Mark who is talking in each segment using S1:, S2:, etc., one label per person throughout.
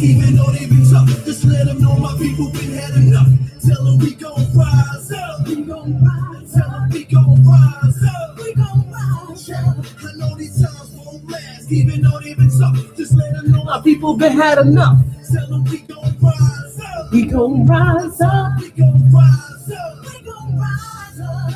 S1: last, even though they've been tough. Just let them know my people been had enough. Tell them we gon' rise up. We gon' rise up. Tell them we gon' rise up. We gon' rise up. I know these times won't last, even though they've been tough. Just let them know my people been had enough. Tell them we gon' rise up. We gon' rise up. We gon' rise up. We gon' rise up.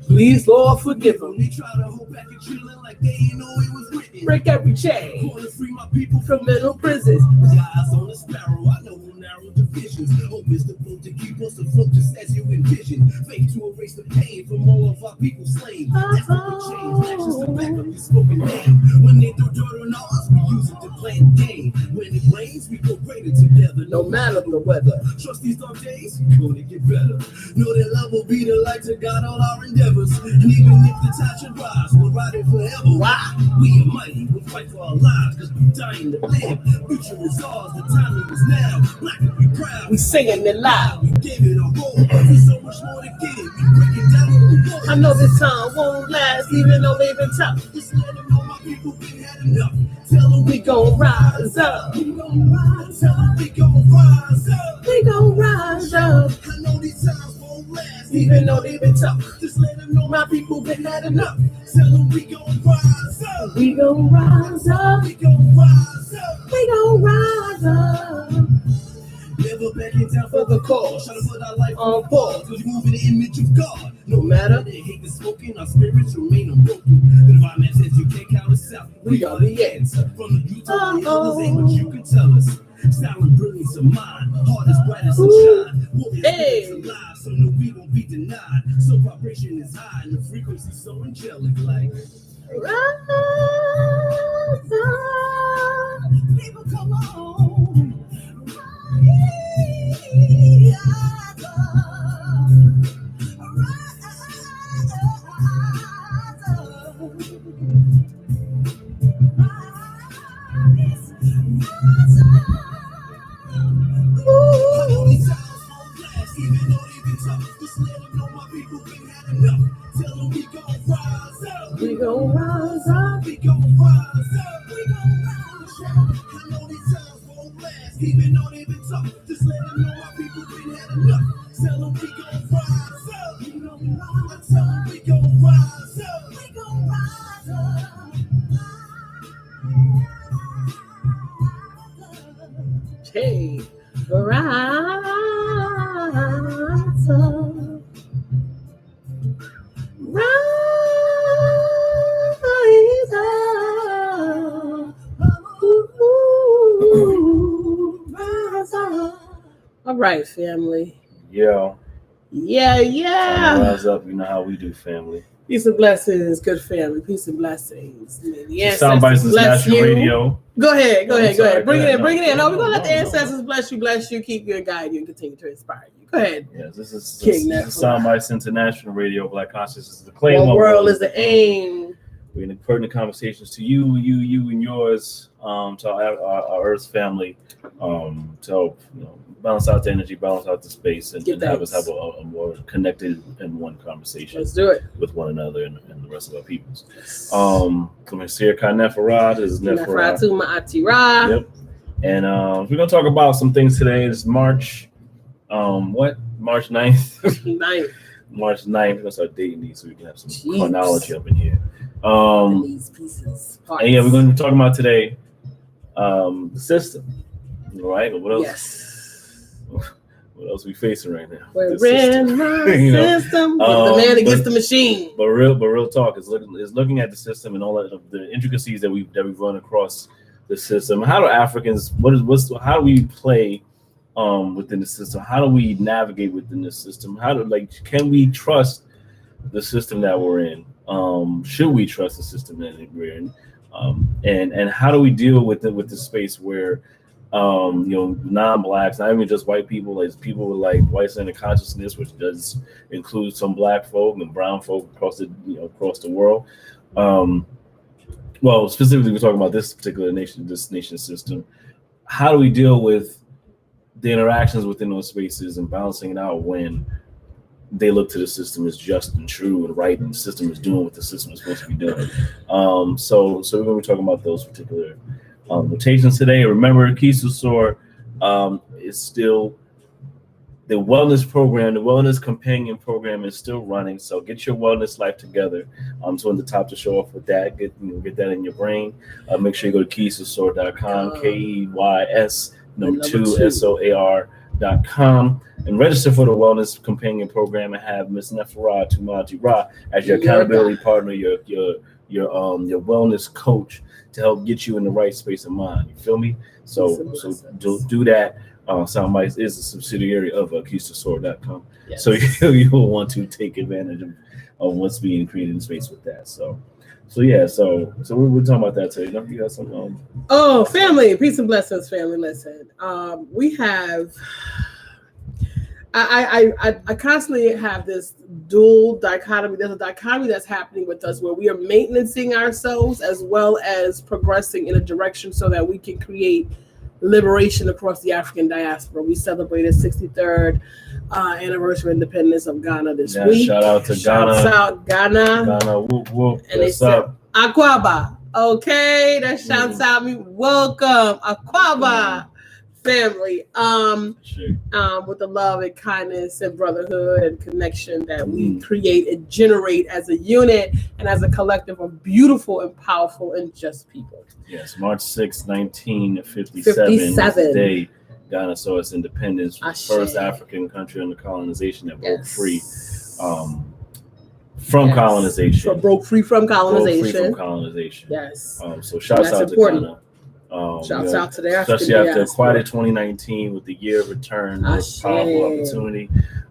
S1: Please, Lord, forgive them. We try to hold back and chillin' like they ain't know it was written. Break every chain. Wanna free my people from mental prisons. With eyes on the sparrow, I know we'll narrow divisions. Hope is the boat to keep us afloat just as you envision. Faith to erase the pain from all of our people slain. That's what will change. Actions to back up your spoken name. When they throw dirt on us, we use it to play the game. When it rains, we go greater together, no matter the weather. Trust these dark days, gonna get better. Know that love will be the light to guide all our endeavors. And even if the tide should rise, we'll ride it forever. Why? We are mighty, we'll fight for our lives, cause we're dying to live. Future is ours, the timing is now. Black and we proud, we singing it loud. We gave it a roll, there's so much more to give. We break it down on the wall. I know this time won't last, even though they've been tough. Just let them know my people been had enough. Tell them we gon' rise up. We gon' rise up. We gon' rise up. We gon' rise up. I know these times won't last, even though they've been tough. Just let them know my people been had enough. Tell them we gon' rise up. We gon' rise up. We gon' rise up. We gon' rise up. Never backing down for the cause. Try to put our life on pause, cause we move in the image of God. No matter they hate the smoking, our spirits remain unbroken. The divine man says you can't count us out. We are the answer. From the youth to the elders, ain't what you can tell us. Style and brilliance of mind, heart as bright as sunshine. Hey, alive, so no we won't be denied. So vibration is high and the frequency so angelic, like rise up, people come on. We gon' rise up, we gon' rise up, we gon' rise up. I know these times won't last, even though they've been tough. Just let them know my people been had enough. Tell them we gon' rise up, we gon' rise up, we gon' rise up, we gon' rise up. Hey, rise up. Rise up. Ooh, rise up. All right, family.
S2: Yo.
S1: Yeah.
S2: Rise up. You know how we do, family.
S1: Peace and blessings, good family. Peace and blessings.
S2: Soundbytes International Radio.
S1: Go ahead. Bring it in. No, we're gonna let the ancestors bless you, keep you and guide you, and continue to inspire you. Go ahead.
S2: Yes, this is Soundbytes International Radio. Black consciousness is the claim.
S1: One world is the aim.
S2: We're in pertinent conversations to you, and yours, to our Earth family, to balance out the energy, balance out the space, and have us have a more connected and one conversation.
S1: Let's do it
S2: with one another and the rest of our peoples. Masir Khan Neferat is Neferat. Yep. And we're gonna talk about some things today. It's March, March 9th. March 9th. We're gonna start dating these so we can have some chronology up in here.
S1: These pieces.
S2: And yeah, we're going to be talking about today the system, right? What else?
S1: Yes.
S2: What else are we facing right now?
S1: We're in the system. The man against the machine.
S2: But real talk is looking at the system and all of the intricacies that we've run across the system. How do Africans? How do we play within the system? How do we navigate within the system? Can we trust the system that we're in? Should we trust the system that we're in? And how do we deal with the space where non-blacks, not even just white people, like people with like white-centered consciousness, which does include some black folk and brown folk across the world. Well, specifically, we're talking about this particular nation system. How do we deal with the interactions within those spaces and balancing it out when they look to the system as just and true and right, and the system is doing what the system is supposed to be doing? So we're going to be talking about those particular Mutations today. Remember, Keys to Soar is still the wellness program, the wellness companion program is still running. So get your wellness life together. So on the top to show off with that, get that in your brain. Make sure you go to keystosoar.com, KEYS number 2 SOAR.com, and register for the wellness companion program and have Miss Neferah Tumaji Ra as your accountability partner, your wellness coach to help get you in the right space of mind. You feel me? So do that. Soundbytes is a subsidiary of keystosoar.com. Yes. So you will want to take advantage of what's being created in space with that. So we're talking about that today. You got some
S3: family, peace and blessings, family. Listen, we have I constantly have this dual dichotomy. There's a dichotomy that's happening with us where we are maintaining ourselves as well as progressing in a direction so that we can create liberation across the African diaspora. We celebrated 63rd anniversary of independence of Ghana this week.
S2: Shout out to Ghana.
S3: Shouts out Ghana.
S2: Ghana, whoop, whoop.
S3: And
S2: what's up?
S3: Akbar. Okay, that shouts out me. Welcome, Akbar family. With the love and kindness and brotherhood and connection that we create and generate as a unit and as a collective of beautiful and powerful and just people.
S2: Yes, March 6, 1957 is the day Ghana saw its independence, the first African country under colonization that broke free from colonization.
S3: So broke free from colonization. Yes.
S2: So shouts out to Ghana.
S3: Shouts out to the African
S2: especially after Aquatic 2019 with the year of return, powerful opportunity.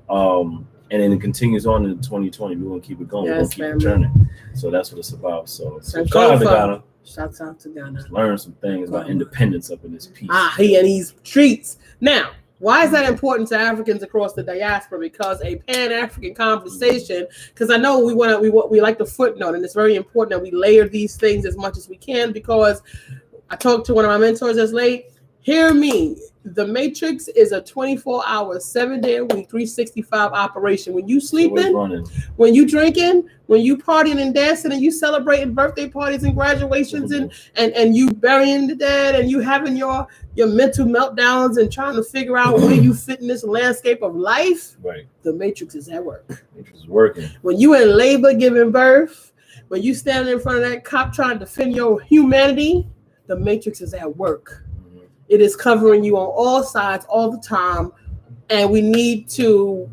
S2: And then it continues on in 2020. We're gonna keep it going. We're gonna keep returning. So that's what it's about. So shout out to Ghana.
S3: Shouts out to Ghana.
S2: Learn some things about independence up in this piece.
S3: He and these treats. Now, why is that important to Africans across the diaspora? Because a Pan-African conversation, because I know we like the footnote, and it's very important that we layer these things as much as we can, because I talked to one of my mentors just late. Hear me. The Matrix is a 24-hour, 7-day-a-week, 365 operation. When you sleeping, when you drinking, when you partying and dancing, and you celebrating birthday parties and graduations, and you burying the dead, and you having your mental meltdowns and trying to figure out where you fit in this landscape of life,
S2: right?
S3: The Matrix is at work.
S2: Matrix is working.
S3: When you in labor giving birth, when you standing in front of that cop trying to defend your humanity, the Matrix is at work. It is covering you on all sides all the time, and we need to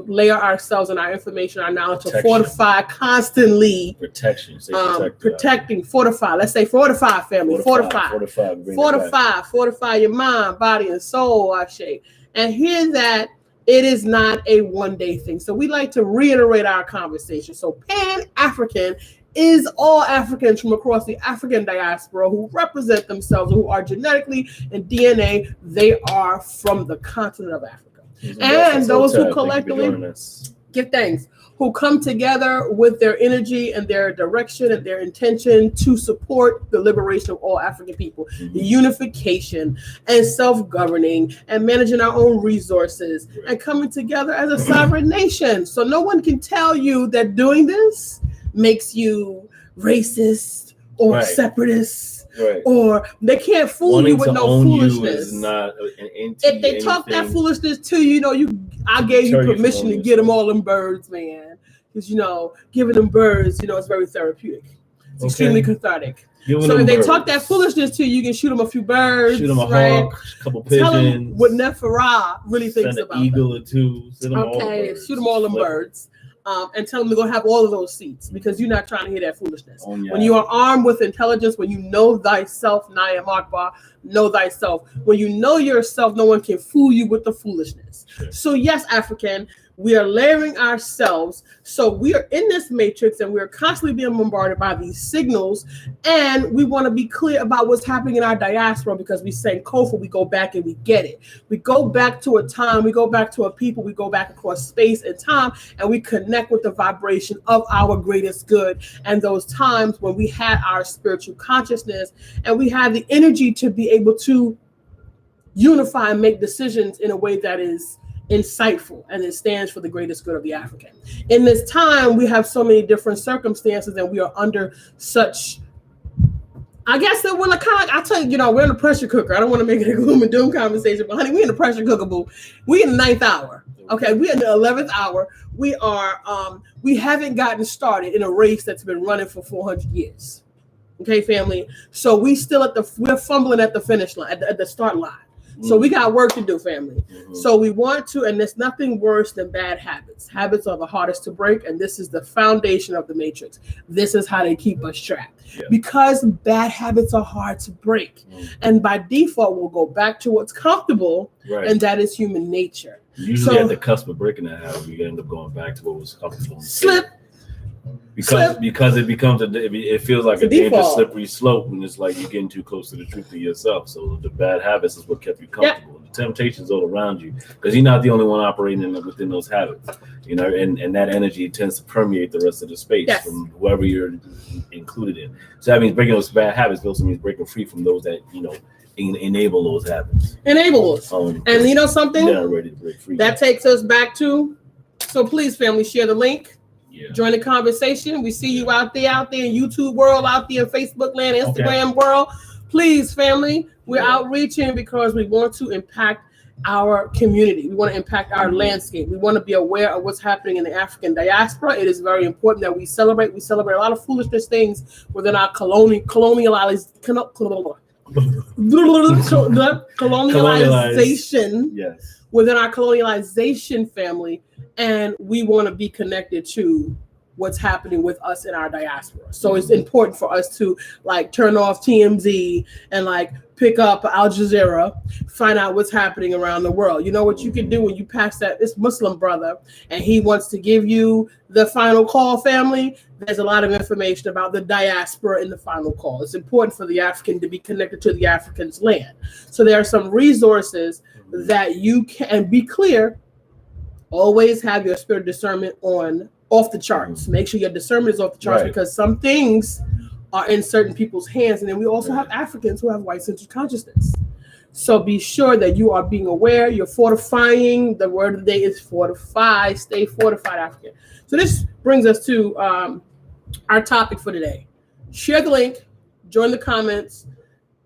S3: layer ourselves and our information, our knowledge to fortify constantly. Protecting, fortify. Let's say fortify, family. Fortify your mind, body, and soul, Ashe. And hear that it is not a one-day thing. So we like to reiterate our conversation. So Pan-African is all Africans from across the African diaspora who represent themselves, who are genetically and DNA, they are from the continent of Africa. And those who collectively give thanks, who come together with their energy and their direction and their intention to support the liberation of all African people, the unification and self-governing and managing our own resources and coming together as a sovereign nation. So no one can tell you that doing this makes you racist or separatist, or they can't fool you with no foolishness. If they talk that foolishness to you, I gave you permission to get them all them birds, man. Because giving them birds, it's very therapeutic. It's extremely cathartic. So if they talk that foolishness to you, you can shoot them a few birds,
S2: shoot them a hawk, a couple pigeons.
S3: Tell them what Neferah really thinks about
S2: an eagle or two.
S3: Shoot them all them birds. And tell them to go have all of those seats, because you're not trying to hear that foolishness. When you are armed with intelligence, when you know thyself, Nayam Akbar, know thyself. When you know yourself, no one can fool you with the foolishness. So yes, African, we are layering ourselves. So we are in this matrix and we're constantly being bombarded by these signals. And we want to be clear about what's happening in our diaspora, because we say Kofa, we go back and we get it. We go back to a time, we go back to a people, we go back across space and time, and we connect with the vibration of our greatest good. And those times when we had our spiritual consciousness and we had the energy to be able to unify and make decisions in a way that is insightful and it stands for the greatest good of the African. In this time, we have so many different circumstances and we are under such I guess that we're like kind of. I tell you, we're in a pressure cooker. I don't want to make it a gloom and doom conversation, but honey, we in the pressure cooker, boo. We in the 9th hour. Okay, we in the 11th hour. We are. We haven't gotten started in a race that's been running for 400 years. Okay, family. So we're fumbling at the finish line, at the start line. So we got work to do, family. So we want to, and there's nothing worse than bad habits. Habits are the hardest to break, and this is the foundation of the matrix. This is how they keep us trapped. Yeah. Because bad habits are hard to break. And by default, we'll go back to what's comfortable, and that is human nature.
S2: Usually at the cusp of breaking that habit, we end up going back to what was comfortable.
S3: Slip.
S2: Because it becomes it feels like a dangerous slippery slope, and it's like you're getting too close to the truth of yourself. So the bad habits is what kept you comfortable. The temptation's all around you because you're not the only one operating within those habits, and that energy tends to permeate the rest of the space from whoever you're included in. So that means breaking those bad habits also means breaking free from those that enable those habits.
S3: Enable us. And you know something?
S2: Yeah, ready to break free.
S3: That takes us back to. So please, family, share the link. Yeah. Join the conversation. We see you out there in YouTube world, out there in Facebook land, Instagram world. Please, family, we're outreaching because we want to impact our community. We want to impact our landscape. We want to be aware of what's happening in the African diaspora. It is very important that we celebrate. We celebrate a lot of foolishness things within our colonialization.
S2: Yes.
S3: Within our colonialization family, and we want to be connected to what's happening with us in our diaspora. So it's important for us to turn off TMZ and pick up Al Jazeera, find out what's happening around the world. You know what you can do when you pass this Muslim brother and he wants to give you the final call, family. There's a lot of information about the diaspora in the final call. It's important for the African to be connected to the African's land. So there are some resources that you can be clear. Always have your spirit discernment off the charts. Make sure your discernment is off the charts because some things are in certain people's hands. And then we also have Africans who have white-centered consciousness. So be sure that you are being aware. You're fortifying. The word of the day is fortify. Stay fortified, African. So this brings us to our topic for today. Share the link. Join the comments.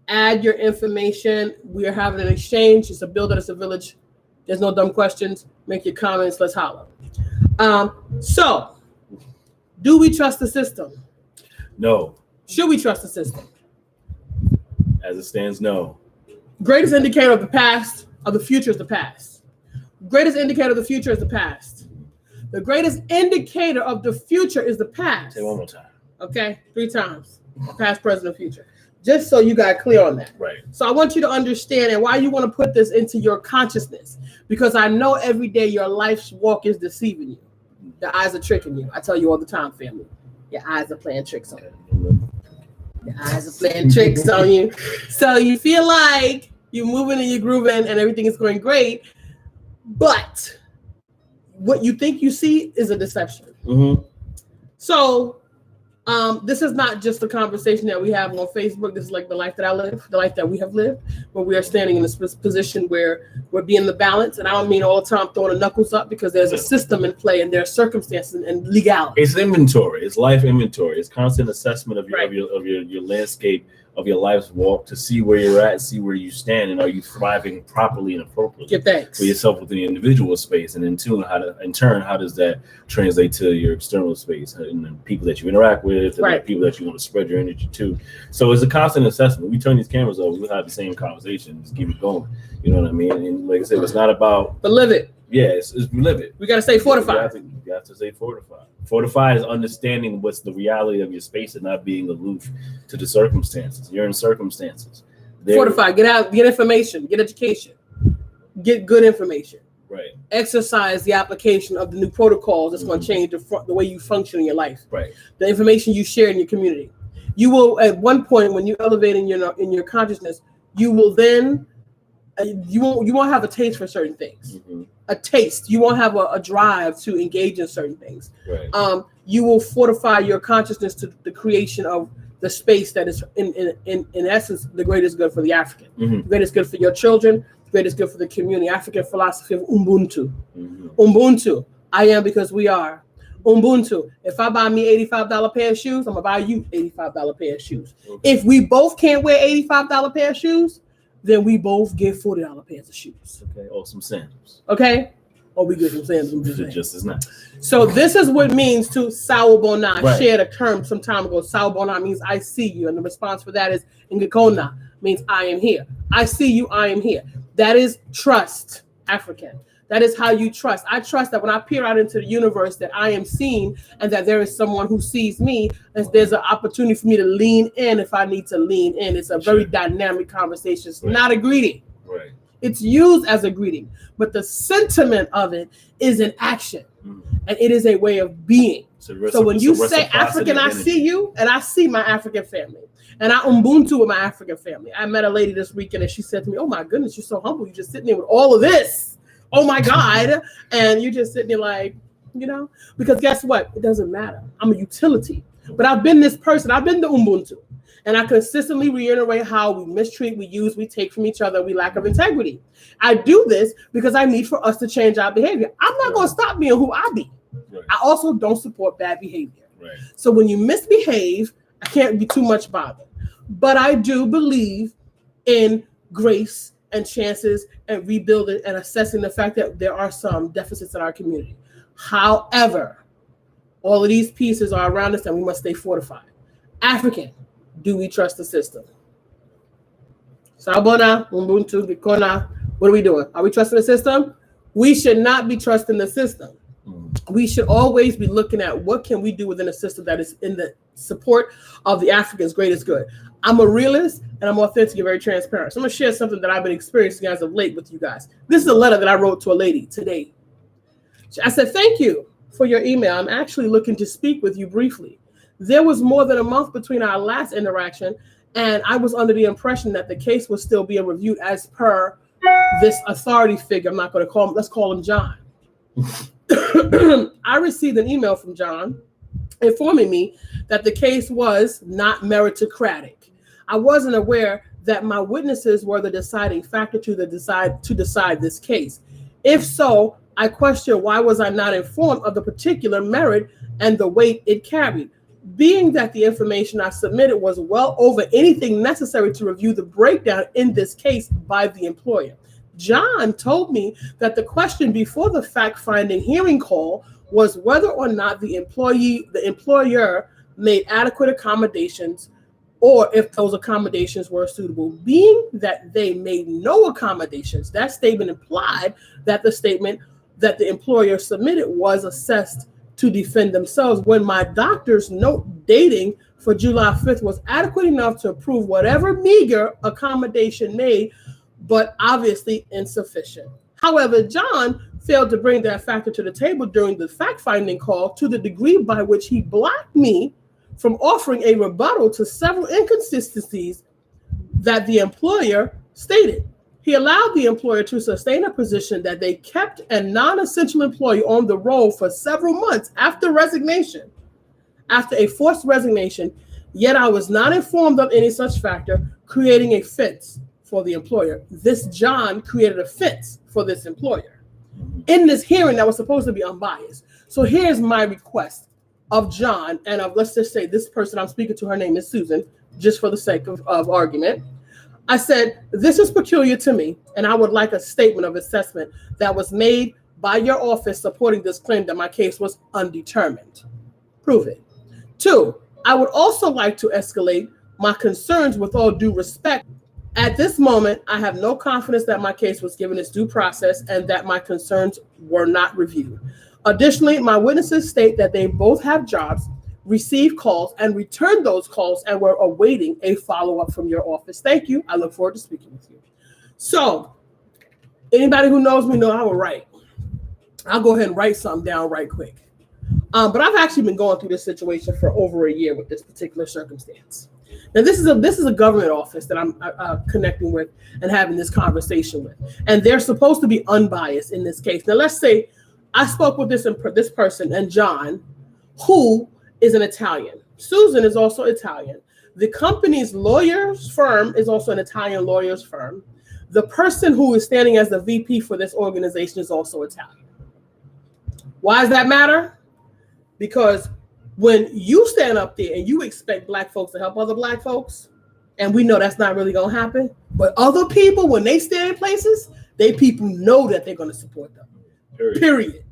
S3: Add your information. We are having an exchange. It's a builder. It's a village. There's no dumb questions. Make your comments. Let's holler. So, do we trust the system?
S2: No.
S3: Should we trust the system?
S2: As it stands, no.
S3: Greatest indicator of the past, of the future is the past. Greatest indicator of the future is the past. The greatest indicator of the future is the past.
S2: Say one more time.
S3: Okay, 3 times. Past, present, and future. Just so you got clear on that.
S2: Right.
S3: So I want you to understand and why you want to put this into your consciousness. Because I know every day your life's walk is deceiving you. The eyes are tricking you. I tell you all the time, family. Your eyes are playing tricks on you. Your eyes are playing tricks on you. So you feel like you're moving and you're grooving and everything is going great. But what you think you see is a deception.
S2: Mm-hmm.
S3: So this is not just the conversation that we have on Facebook. This is the life that I live, the life that we have lived, where we are standing in this position where we're being the balance. And I don't mean all the time throwing the knuckles up because there's a system in play and there are circumstances and legality.
S2: It's inventory. It's life inventory. It's constant assessment of your landscape, of your life's walk to see where you're at, see where you stand, and are you thriving properly and appropriately for yourself within the individual space, and in turn, how does that translate to your external space and the people that you interact with, and the people that you want to spread your energy to? So it's a constant assessment. We turn these cameras off, we'll have the same conversation, just keep it going. You know what I mean? And like I said, it's not about
S3: live it.
S2: Yeah, it's live it.
S3: We got to stay fortified.
S2: You have to stay fortified. Fortified is understanding what's the reality of your space and not being aloof to the circumstances. You're in circumstances.
S3: Fortified. Get out. Get information. Get education. Get good information.
S2: Right.
S3: Exercise the application of the new protocols that's going to change the way you function in your life.
S2: Right.
S3: The information you share in your community. You will, at one point, when you elevate in your consciousness, you will then you won't have a taste for certain things. Mm-hmm. A taste. You won't have a drive to engage in certain things.
S2: Right.
S3: You will fortify your consciousness to the creation of the space that is in essence the greatest good for the African. Mm-hmm. The greatest good for your children, the greatest good for the community. African philosophy of Ubuntu. Mm-hmm. Ubuntu. I am because we are. Ubuntu. If I buy me $85 pair of shoes, I'm gonna buy you $85 pair of shoes. Okay. If we both can't wear $85 pair of shoes, then we both get $40 pairs of shoes.
S2: Okay, or some sandals.
S3: Okay, or we get some sandals.
S2: Just as nice.
S3: So this is what it means to sawubona.
S2: Right.
S3: Shared a term some time ago. Sawubona means I see you, and the response for that is ngikona, means I am here. I see you, I am here. That is trust, African. That is how you trust. I trust that when I peer out into the universe that I am seen and that there is someone who sees me, and there's an opportunity for me to lean in if I need to lean in. It's a very dynamic conversation. It's not a greeting.
S2: Right.
S3: It's used as a greeting, but the sentiment of it is an action, and it is a way of being. So when you say African, I see you, and I see my African family, and I Ubuntu with my African family. I met a lady this weekend, and she said to me, "Oh my goodness, you're so humble. You're just sitting there with all of this. Oh my God." And you're just sitting there like, because guess what? It doesn't matter. I'm a utility. But I've been this person. I've been the Ubuntu. And I consistently reiterate how we mistreat, we use, we take from each other, we lack of integrity. I do this because I need for us to change our behavior. I'm not going to stop being who I be. Right. I also don't support bad behavior. Right. So when you misbehave, I can't be too much bothered. But I do believe in grace and chances and rebuilding and assessing the fact that there are some deficits in our community. However, all of these pieces are around us and we must stay fortified. African, do we trust the system? Sabona, Ubuntu, Bikona, what are we doing? Are we trusting the system? We should not be trusting the system. We should always be looking at what can we do within a system that is in the support of the African's greatest good. I'm a realist and I'm authentic and very transparent. So I'm going to share something that I've been experiencing as of late with you guys. This is a letter that I wrote to a lady today. I said, "Thank you for your email. I'm actually looking to speak with you briefly. There was more than a month between our last interaction, and I was under the impression that the case was still being reviewed as per this authority figure. I'm not going to call him, let's call him John." I received an email from John informing me that the case was not meritocratic. I wasn't aware that my witnesses were the deciding factor to decide this case. If so, I question why was I not informed of the particular merit and the weight it carried, being that the information I submitted was well over anything necessary to review the breakdown in this case by the employer. John told me that the question before the fact-finding hearing call was whether or not the employer made adequate accommodations or if those accommodations were suitable. Being that they made no accommodations, that statement implied that the statement that the employer submitted was assessed to defend themselves, when my doctor's note dating for July 5th was adequate enough to approve whatever meager accommodation made, but obviously insufficient. However, John failed to bring that factor to the table during the fact-finding call to the degree by which he blocked me from offering a rebuttal to several inconsistencies that the employer stated. He allowed the employer to sustain a position that they kept a non-essential employee on the roll for several months after a forced resignation, yet I was not informed of any such factor, creating a fence for the employer. This John created a fence for this employer in this hearing that was supposed to be unbiased. So here's my request of John and of, let's just say this person I'm speaking to, her name is Susan, just for the sake of argument. I said, this is peculiar to me, and I would like a statement of assessment that was made by your office supporting this claim that my case was undetermined. Prove it. 2, I would also like to escalate my concerns with all due respect. At this moment, I have no confidence that my case was given its due process and that my concerns were not reviewed. Additionally, my witnesses state that they both have jobs, received calls, and returned those calls and were awaiting a follow-up from your office. Thank you. I look forward to speaking with you. So, anybody who knows me know I will write. I'll go ahead and write something down right quick. But I've actually been going through this situation for over a year with this particular circumstance. Now, this is a government office that I'm connecting with and having this conversation with, and they're supposed to be unbiased in this case. Now, let's say I spoke with this person and John, who is an Italian. Susan is also Italian. The company's lawyer's firm is also an Italian lawyer's firm. The person who is standing as the VP for this organization is also Italian. Why does that matter? Because when you stand up there and you expect black folks to help other black folks, and we know that's not really going to happen, but other people, when they stand in places, people know that they're going to support them. Period.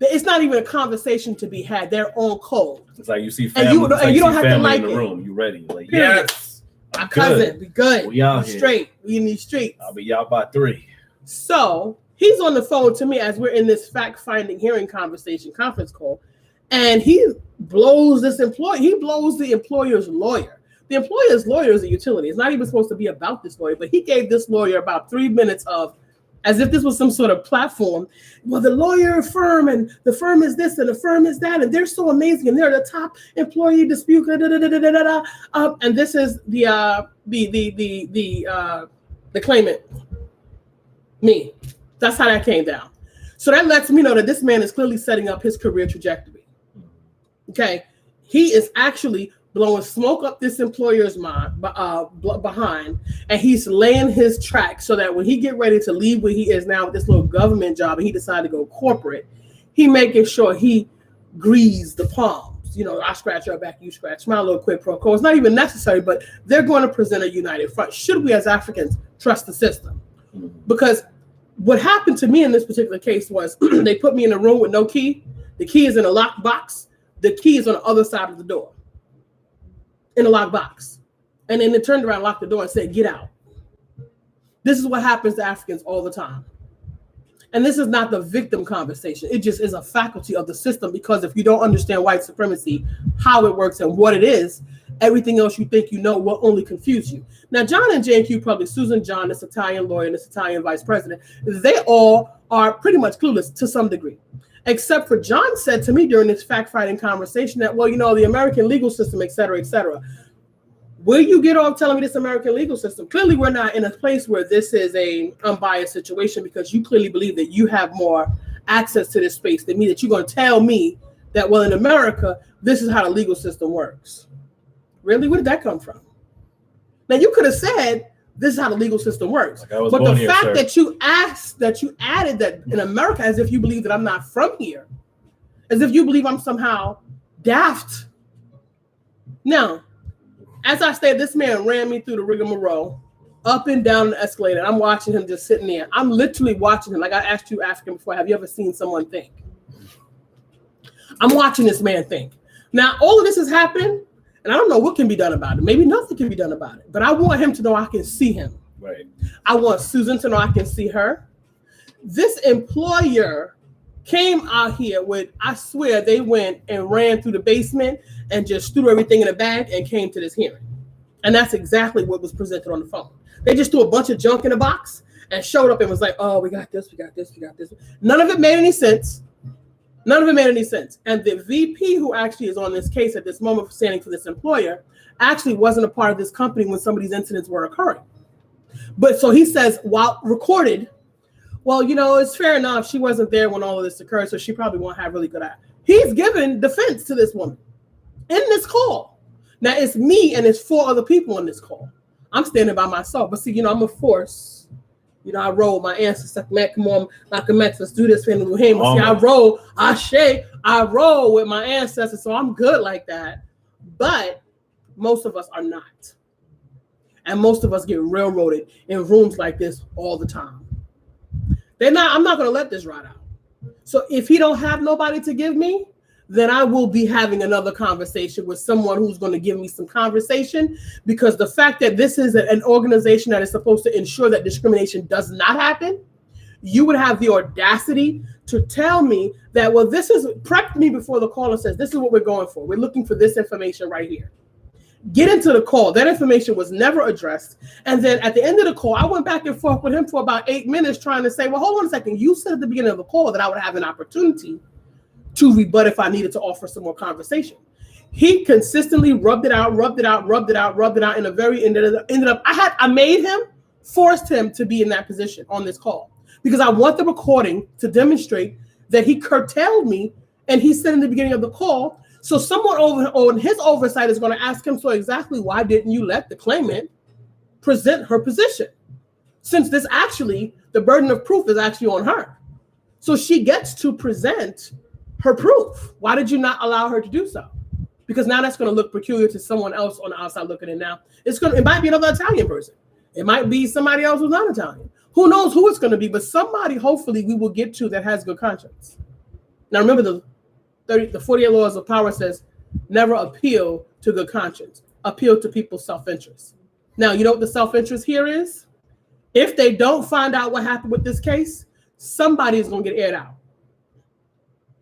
S3: It's not even a conversation to be had. They're on code.
S2: It's like you see family,
S3: and you don't have to like
S2: in the
S3: it.
S2: room. You ready? Like,
S3: period.
S2: Yes,
S3: my cousin, we good.
S2: We out here.
S3: Straight. We in these streets.
S2: I'll be out by 3.
S3: So he's on the phone to me as we're in this fact-finding hearing conference call, and he blows this employee. He blows the employer's lawyer. The employer's lawyer is a utility. It's not even supposed to be about this lawyer, but he gave this lawyer about 3 minutes of, as if this was some sort of platform. Well, the lawyer firm, and the firm is this, and the firm is that, and they're so amazing, and they're the top employee dispute. And this is the claimant. Me. That's how that came down. So that lets me know that this man is clearly setting up his career trajectory. Okay, he is actually blowing smoke up this employer's mind behind, and he's laying his track so that when he get ready to leave where he is now with this little government job and he decided to go corporate, he making sure he greases the palms. You know, I scratch your back, you scratch my little quid pro quo. It's not even necessary, but they're going to present a united front. Should we as Africans trust the system? Because what happened to me in this particular case was they put me in a room with no key. The key is in a locked box. The key is on the other side of the door. In a locked box. And then they turned around, locked the door, and said, get out. This is what happens to Africans all the time. And this is not the victim conversation. It just is a faculty of the system, because if you don't understand white supremacy, how it works and what it is, everything else you think you know will only confuse you. Now, John and J&Q Public, Susan John, this Italian lawyer, and this Italian vice president, they all are pretty much clueless to some degree. Except for John said to me during this fact-finding conversation that, well, you know, the American legal system, et cetera, et cetera. Will you get off telling me this American legal system? Clearly, we're not in a place where this is a unbiased situation, because you clearly believe that you have more access to this space than me, that you're going to tell me that, well, in America, this is how the legal system works. Really? Where did that come from? Now, you could have said, this is how the legal system works. Like, but the fact that you added that in America, as if you believe that I'm not from here, as if you believe I'm somehow daft. Now, as I said, this man ran me through the rigmarole, up and down the escalator. I'm watching him just sitting there. I'm literally watching him. Like I asked you, African, before, have you ever seen someone think? I'm watching this man think. Now, all of this is happening, and I don't know what can be done about it. Maybe nothing can be done about it. But I want him to know I can see him.
S2: Right.
S3: I want Susan to know I can see her. This employer came out here with, I swear, they went and ran through the basement and just threw everything in a bag and came to this hearing. And that's exactly what was presented on the phone. They just threw a bunch of junk in a box and showed up and was like, oh, we got this, we got this, we got this. None of it made any sense. None of it made any sense. And the VP who actually is on this case at this moment standing for this employer actually wasn't a part of this company when some of these incidents were occurring. But so he says, while recorded, well, you know, it's fair enough. She wasn't there when all of this occurred, so she probably won't have really good eye. He's given defense to this woman in this call. Now, it's me and it's 4 other people on this call. I'm standing by myself. But see, you know, I'm a force. You know, I roll my ancestors. Man, come on, Malcolm X, let's do this. See, I roll, I shake, I roll with my ancestors. So I'm good like that. But most of us are not. And most of us get railroaded in rooms like this all the time. I'm not going to let this ride out. So if he don't have nobody to give me, then I will be having another conversation with someone who's going to give me some conversation, because the fact that this is an organization that is supposed to ensure that discrimination does not happen, you would have the audacity to tell me that, well, this is, prep me before the caller says, this is what we're going for. We're looking for this information right here. Get into the call. That information was never addressed. And then at the end of the call, I went back and forth with him for about 8 minutes trying to say, well, hold on a second. You said at the beginning of the call that I would have an opportunity to rebut if I needed to offer some more conversation. He consistently rubbed it out. In a very ended up, I made him, forced him to be in that position on this call, because I want the recording to demonstrate that he curtailed me. And he said in the beginning of the call, so someone on his oversight is going to ask him, so exactly why didn't you let the claimant present her position? Since this actually, the burden of proof is actually on her. So she gets to present her proof. Why did you not allow her to do so? Because now that's going to look peculiar to someone else on the outside looking in. Now it might be another Italian person. It might be somebody else who's not Italian. Who knows who it's going to be? But somebody, hopefully, we will get to that has good conscience. Now remember, the 48 laws of power says never appeal to good conscience. Appeal to people's self-interest. Now you know what the self-interest here is? If they don't find out what happened with this case, somebody is going to get aired out.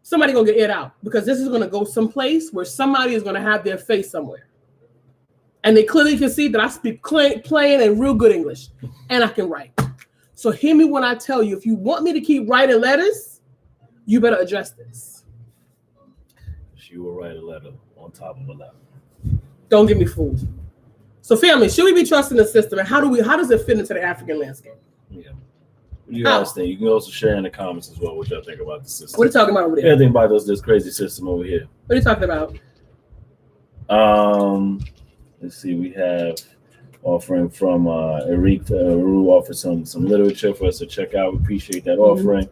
S3: Somebody going to get aired out because this is going to go someplace where somebody is going to have their face somewhere. And they clearly can see that I speak plain and real good English and I can write. So hear me when I tell you, if you want me to keep writing letters, you better address this.
S2: She will write a letter on top of a letter.
S3: Don't get me fooled. So family, should we be trusting the system and how does it fit into the African landscape?
S2: Yeah. What do you guys think? You can also share in the comments as well what y'all think about the system.
S3: What are you talking about over there?
S2: Yeah, think about this crazy system over here.
S3: What are you talking about?
S2: Let's see, we have offering from Eric who offered some literature for us to check out. We appreciate that offering.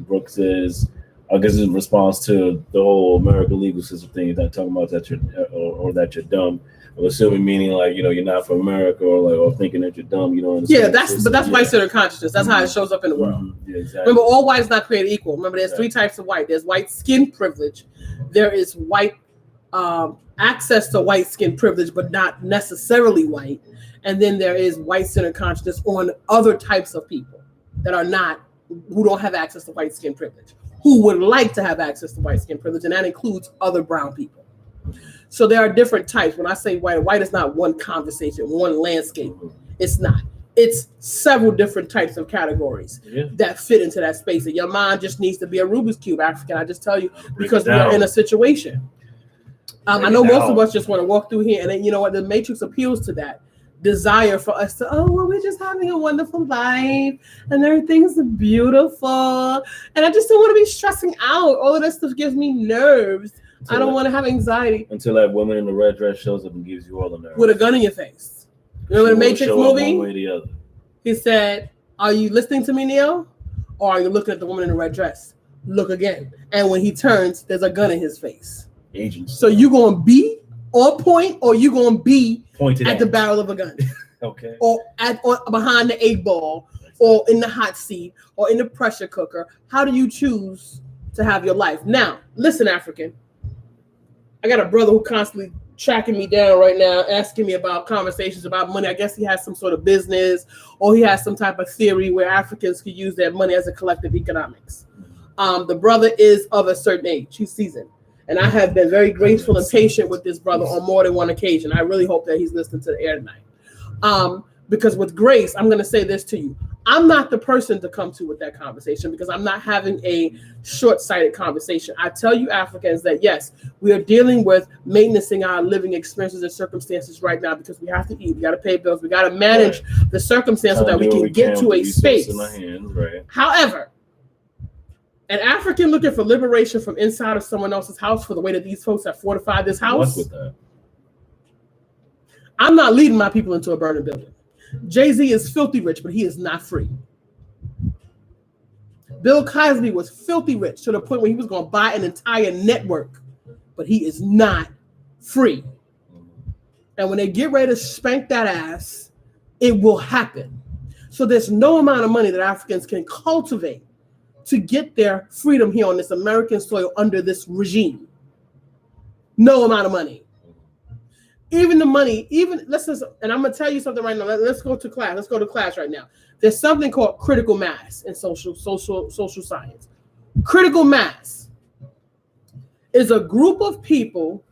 S2: Brooke says, I guess in response to the whole American legal system thing, you're not talking about that you're or that you're dumb. I'm assuming meaning like, you know, you're not from America or thinking that you're dumb, you don't understand.
S3: Yeah, that's white-centered consciousness. That's how it shows up in the world.
S2: Yeah, exactly.
S3: Remember, all white is not created equal. Remember, there's three types of white. There's white skin privilege. There is white access to white skin privilege, but not necessarily white. And then there is white-centered consciousness on other types of people that are not, who don't have access to white skin privilege, who would like to have access to white skin privilege, and that includes other brown people. So there are different types. When I say white is not one conversation, one landscape. It's not. It's several different types of categories that fit into that space. And your mind just needs to be a Rubik's Cube, African. I just tell you, because we are in a situation. I know most of us just want to walk through here, and then you know what? The Matrix appeals to that desire for us to, we're just having a wonderful life, and everything's beautiful, and I just don't want to be stressing out. All of that stuff gives me nerves. I don't want to have anxiety. Until
S2: that woman in the red dress shows up and gives you all the nerves.
S3: With a gun in your face. Remember the Matrix movie?
S2: One way or the other.
S3: He said, are you listening to me, Neo? Or are you looking at the woman in the red dress? Look again. And when he turns, there's a gun in his face.
S2: Agent.
S3: So you going to be on point, or you going to be
S2: pointed
S3: at the barrel of a gun?
S2: Okay.
S3: Or behind the 8-ball, or in the hot seat, or in the pressure cooker. How do you choose to have your life? Now, listen, African. I got a brother who constantly tracking me down right now, asking me about conversations about money. I guess he has some sort of business, or he has some type of theory where Africans could use their money as a collective economics. The brother is of a certain age. He's seasoned. And I have been very graceful and patient with this brother on more than one occasion. I really hope that he's listening to the air tonight. Because with grace, I'm going to say this to you. I'm not the person to come to with that conversation, because I'm not having a short-sighted conversation. I tell you, Africans, that yes, we are dealing with maintaining our living experiences and circumstances right now, because we have to eat, we got to pay bills, we got to manage the circumstances so that we can get to a space. However, an African looking for liberation from inside of someone else's house for the way that these folks have fortified this house.
S2: What's with that?
S3: I'm not leading my people into a burning building. Jay-Z is filthy rich, but he is not free. Bill Cosby was filthy rich to the point where he was going to buy an entire network, but he is not free. And when they get ready to spank that ass, it will happen. So there's no amount of money that Africans can cultivate to get their freedom here on this American soil under this regime. No amount of money. Even the money, listen, and I'm gonna tell you something right now. Let's go to class. Let's go to class right now. There's something called critical mass in social science. Critical mass is a group of people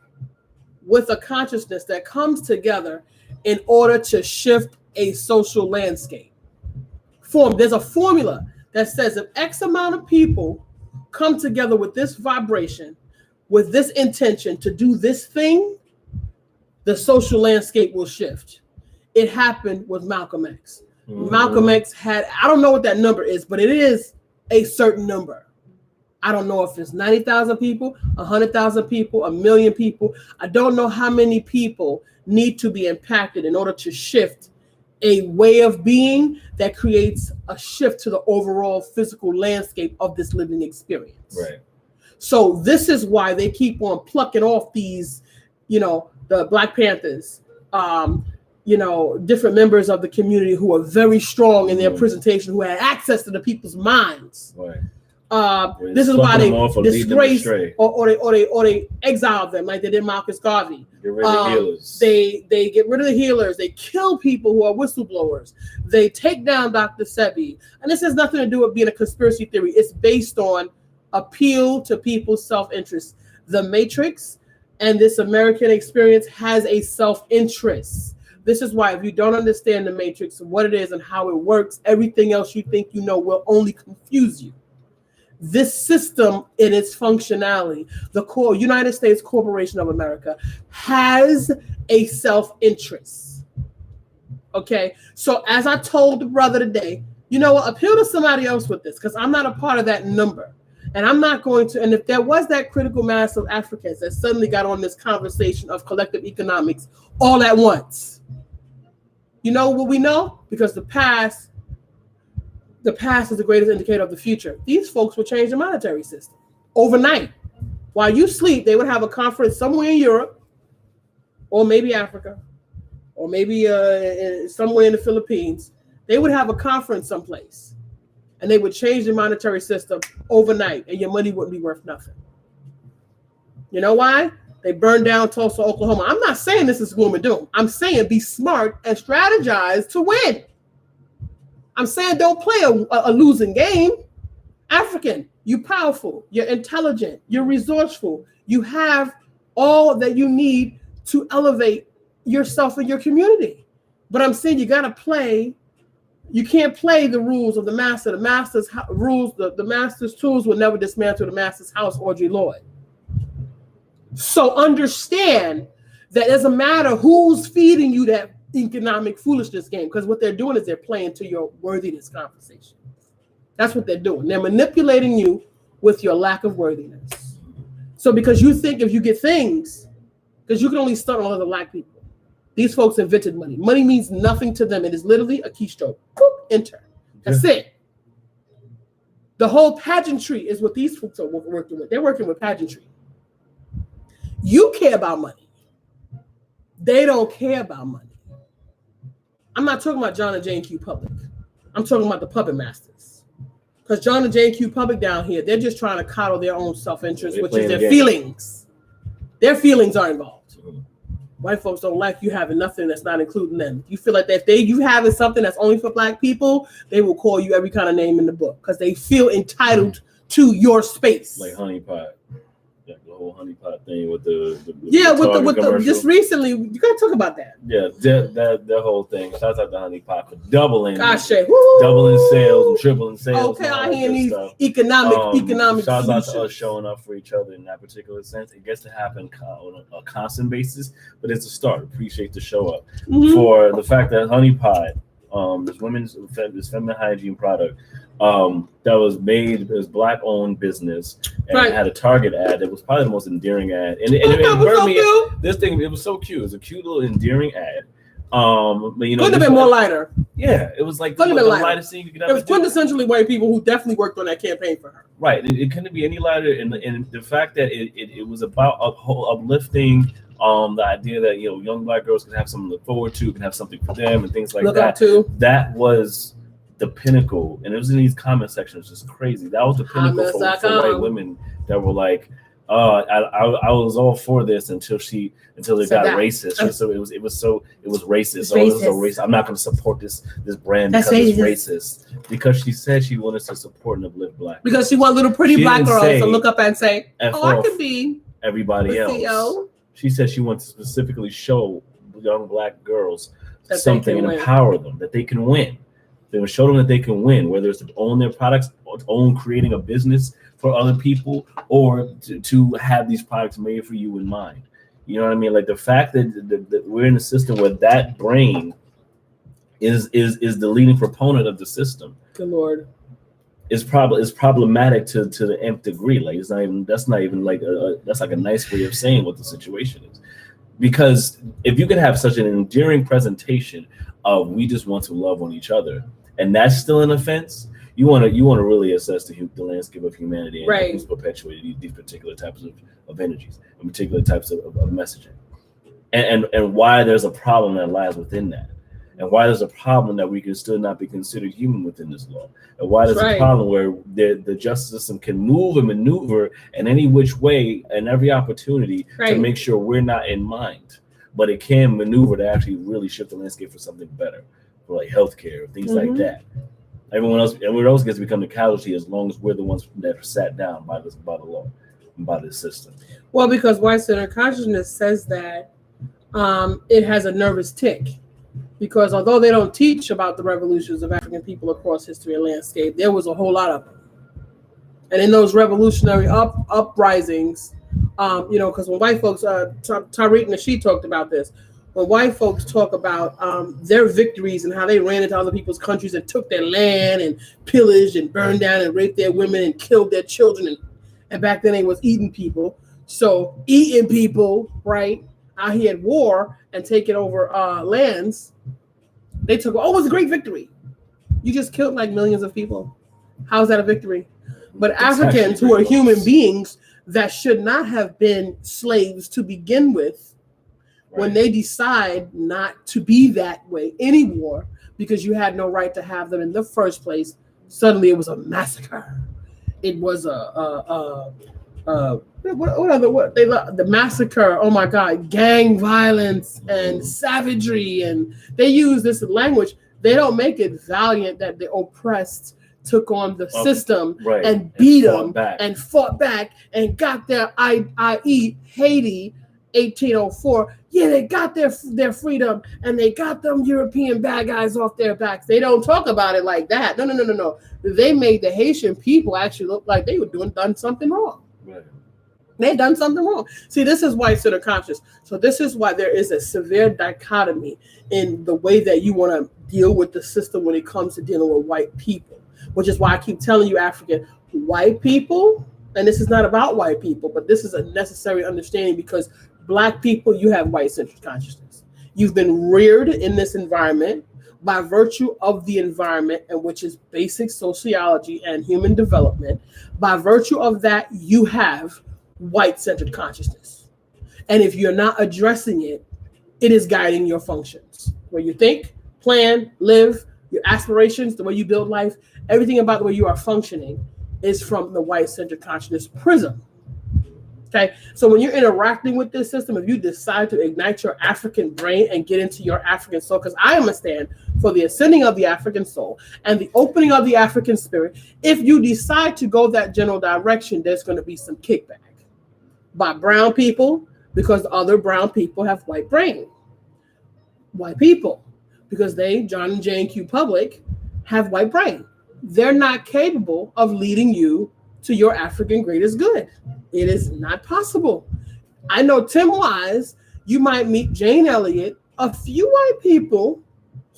S3: with a consciousness that comes together in order to shift a social landscape. There's a formula that says if X amount of people come together with this vibration, with this intention to do this thing, the social landscape will shift. It happened with Malcolm X. Mm-hmm. Malcolm X had, I don't know what that number is, but it is a certain number. I don't know if it's 90,000 people, 100,000 people, 1 million people. I don't know how many people need to be impacted in order to shift a way of being that creates a shift to the overall physical landscape of this living experience.
S2: Right.
S3: So this is why they keep on plucking off these, the Black Panthers, different members of the community who are very strong in their presentation, who had access to the people's minds.
S2: Right.
S3: This is why they disgrace or they exile them, like they did Marcus Garvey.
S2: Get rid of the healers.
S3: They get rid of the healers. They kill people who are whistleblowers. They take down Dr. Sebi. And this has nothing to do with being a conspiracy theory. It's based on appeal to people's self-interest. The Matrix and this American experience has a self-interest. This is why if you don't understand the Matrix, what it is and how it works, everything else you think you know will only confuse you. This system in its functionality, the core United States Corporation of America, has a self-interest. Okay, so as I told the brother today, appeal to somebody else with this, because I'm not a part of that number. And I'm not going to, and if there was that critical mass of Africans that suddenly got on this conversation of collective economics all at once, you know what we know? Because the past is the greatest indicator of the future. These folks would change the monetary system overnight. While you sleep, they would have a conference somewhere in Europe, or maybe Africa, or maybe somewhere in the Philippines. They would have a conference someplace, and they would change the monetary system overnight, and your money wouldn't be worth nothing. You know why? They burned down Tulsa, Oklahoma. I'm not saying this is gloom and doom. I'm saying be smart and strategize to win. I'm saying don't play a losing game. African, you're powerful, you're intelligent, you're resourceful. You have all that you need to elevate yourself and your community. But I'm saying you got to play. You can't play the rules of the master. The master's rules, the master's tools will never dismantle the master's house, Audrey Lorde. So understand that it doesn't matter who's feeding you that economic foolishness game, because what they're doing is they're playing to your worthiness conversation. That's what they're doing. They're manipulating you with your lack of worthiness. So because you think if you get things, because you can only stunt on other Black people. These folks invented money. Money means nothing to them. It is literally a keystroke. Boop, enter. That's it. The whole pageantry is what these folks are working with. They're working with pageantry. You care about money. They don't care about money. I'm not talking about John and Jane Q. Public. I'm talking about the puppet masters. Because John and Jane Q. Public down here, they're just trying to coddle their own self-interest, which is their feelings. Their feelings are involved. White folks don't like you having nothing that's not including them. You feel like that if you having something that's only for Black people, they will call you every kind of name in the book because they feel entitled to your space.
S2: Like honeypot. Yeah, the whole honeypot thing with the
S3: just recently, you gotta talk about that.
S2: Yeah, that whole thing. Shout out to honeypot for doubling sales and tripling sales.
S3: Okay, I hear these economic.
S2: Shout out to us showing up for each other in that particular sense. It gets to happen on a constant basis, but it's a start. Appreciate the show up for the fact that honeypot, this feminine hygiene product, that was made as Black-owned business and had a Target ad that was probably the most endearing ad. And it burned me. This thing, it was so cute. It was a cute little endearing ad. But
S3: couldn't have been more lighter.
S2: Yeah, it was like the lightest thing you could ever do.
S3: It was quintessentially white people who definitely worked on that campaign for her.
S2: Right. It couldn't be any lighter, and the fact that it was about uplifting. The idea that young Black girls can have something to look forward to, can have something for them, and things like that. That was the pinnacle, and it was in these comment sections, just crazy. That was the pinnacle for white women that were like, I was all for this until it got racist. So it was racist. Racist. I'm not going to support this brand because it's racist. Because she said she wanted to support and uplift Black.
S3: Because she want little pretty Black girls to look up and say, I could be
S2: everybody else. CEO. She said she wants to specifically show young Black girls something and empower them, that they can win. They will show them that they can win, whether it's to own their products, or to own creating a business for other people, or to have these products made for you in mind. You know what I mean? Like the fact that we're in a system where that brain is the leading proponent of the system.
S3: Good Lord.
S2: It's problematic to the nth degree. Like that's like a nice way of saying what the situation is. Because if you can have such an endearing presentation of we just want to love on each other, and that's still an offense, you want to really assess the landscape of humanity and
S3: Right.
S2: who's perpetuating these particular types of energies and particular types of messaging, and why there's a problem that lies within that, and why there's a problem that we can still not be considered human within this law, and why there's a problem where the justice system can move and maneuver in any which way and every opportunity to make sure we're not in mind, but it can maneuver to actually really shift the landscape for something better, for like healthcare, things like that. Everyone else gets to become the casualty as long as we're the ones that are sat down by the law and by the system. Well,
S3: because white-centered consciousness says that it has a nervous tick. Because although they don't teach about the revolutions of African people across history and landscape, there was a whole lot of them. And in those revolutionary uprisings, because when white folks, Tariq Nasheed talked about this, when white folks talk about their victories and how they ran into other people's countries and took their land and pillaged and burned down and raped their women and killed their children, and back then they was eating people. So eating people, right, out here at war and taking over lands, they took, it was a great victory. You just killed like millions of people. How's that a victory? But Africans who are human beings that should not have been slaves to begin with, when they decide not to be that way anymore because you had no right to have them in the first place, suddenly it was a massacre. It was the massacre, oh my God, gang violence and savagery, and they use this language. They don't make it valiant that the oppressed took on the system and beat them and fought back and got their, i.e. Haiti, 1804. Yeah, they got their freedom and they got them European bad guys off their backs. They don't talk about it like that. No. They made the Haitian people actually look like they were done something wrong. Right. They done something wrong. See, this is white-centered conscious. So this is why there is a severe dichotomy in the way that you want to deal with the system when it comes to dealing with white people, which is why I keep telling you, African white people, and this is not about white people, but this is a necessary understanding because Black people, you have white-centered consciousness. You've been reared in this environment by virtue of the environment, and which is basic sociology and human development. By virtue of that, you have white-centered consciousness. And if you're not addressing it, it is guiding your functions. Where you think, plan, live, your aspirations, the way you build life, everything about the way you are functioning is from the white-centered consciousness prism. Okay, so when you're interacting with this system, if you decide to ignite your African brain and get into your African soul, because I am a stand for the ascending of the African soul and the opening of the African spirit, if you decide to go that general direction, there's going to be some kickback by brown people because other brown people have white brain. White people, because they, John and Jane Q. Public, have white brain. They're not capable of leading you to your African greatest good. It is not possible. I know Tim Wise, you might meet Jane Elliott, a few white people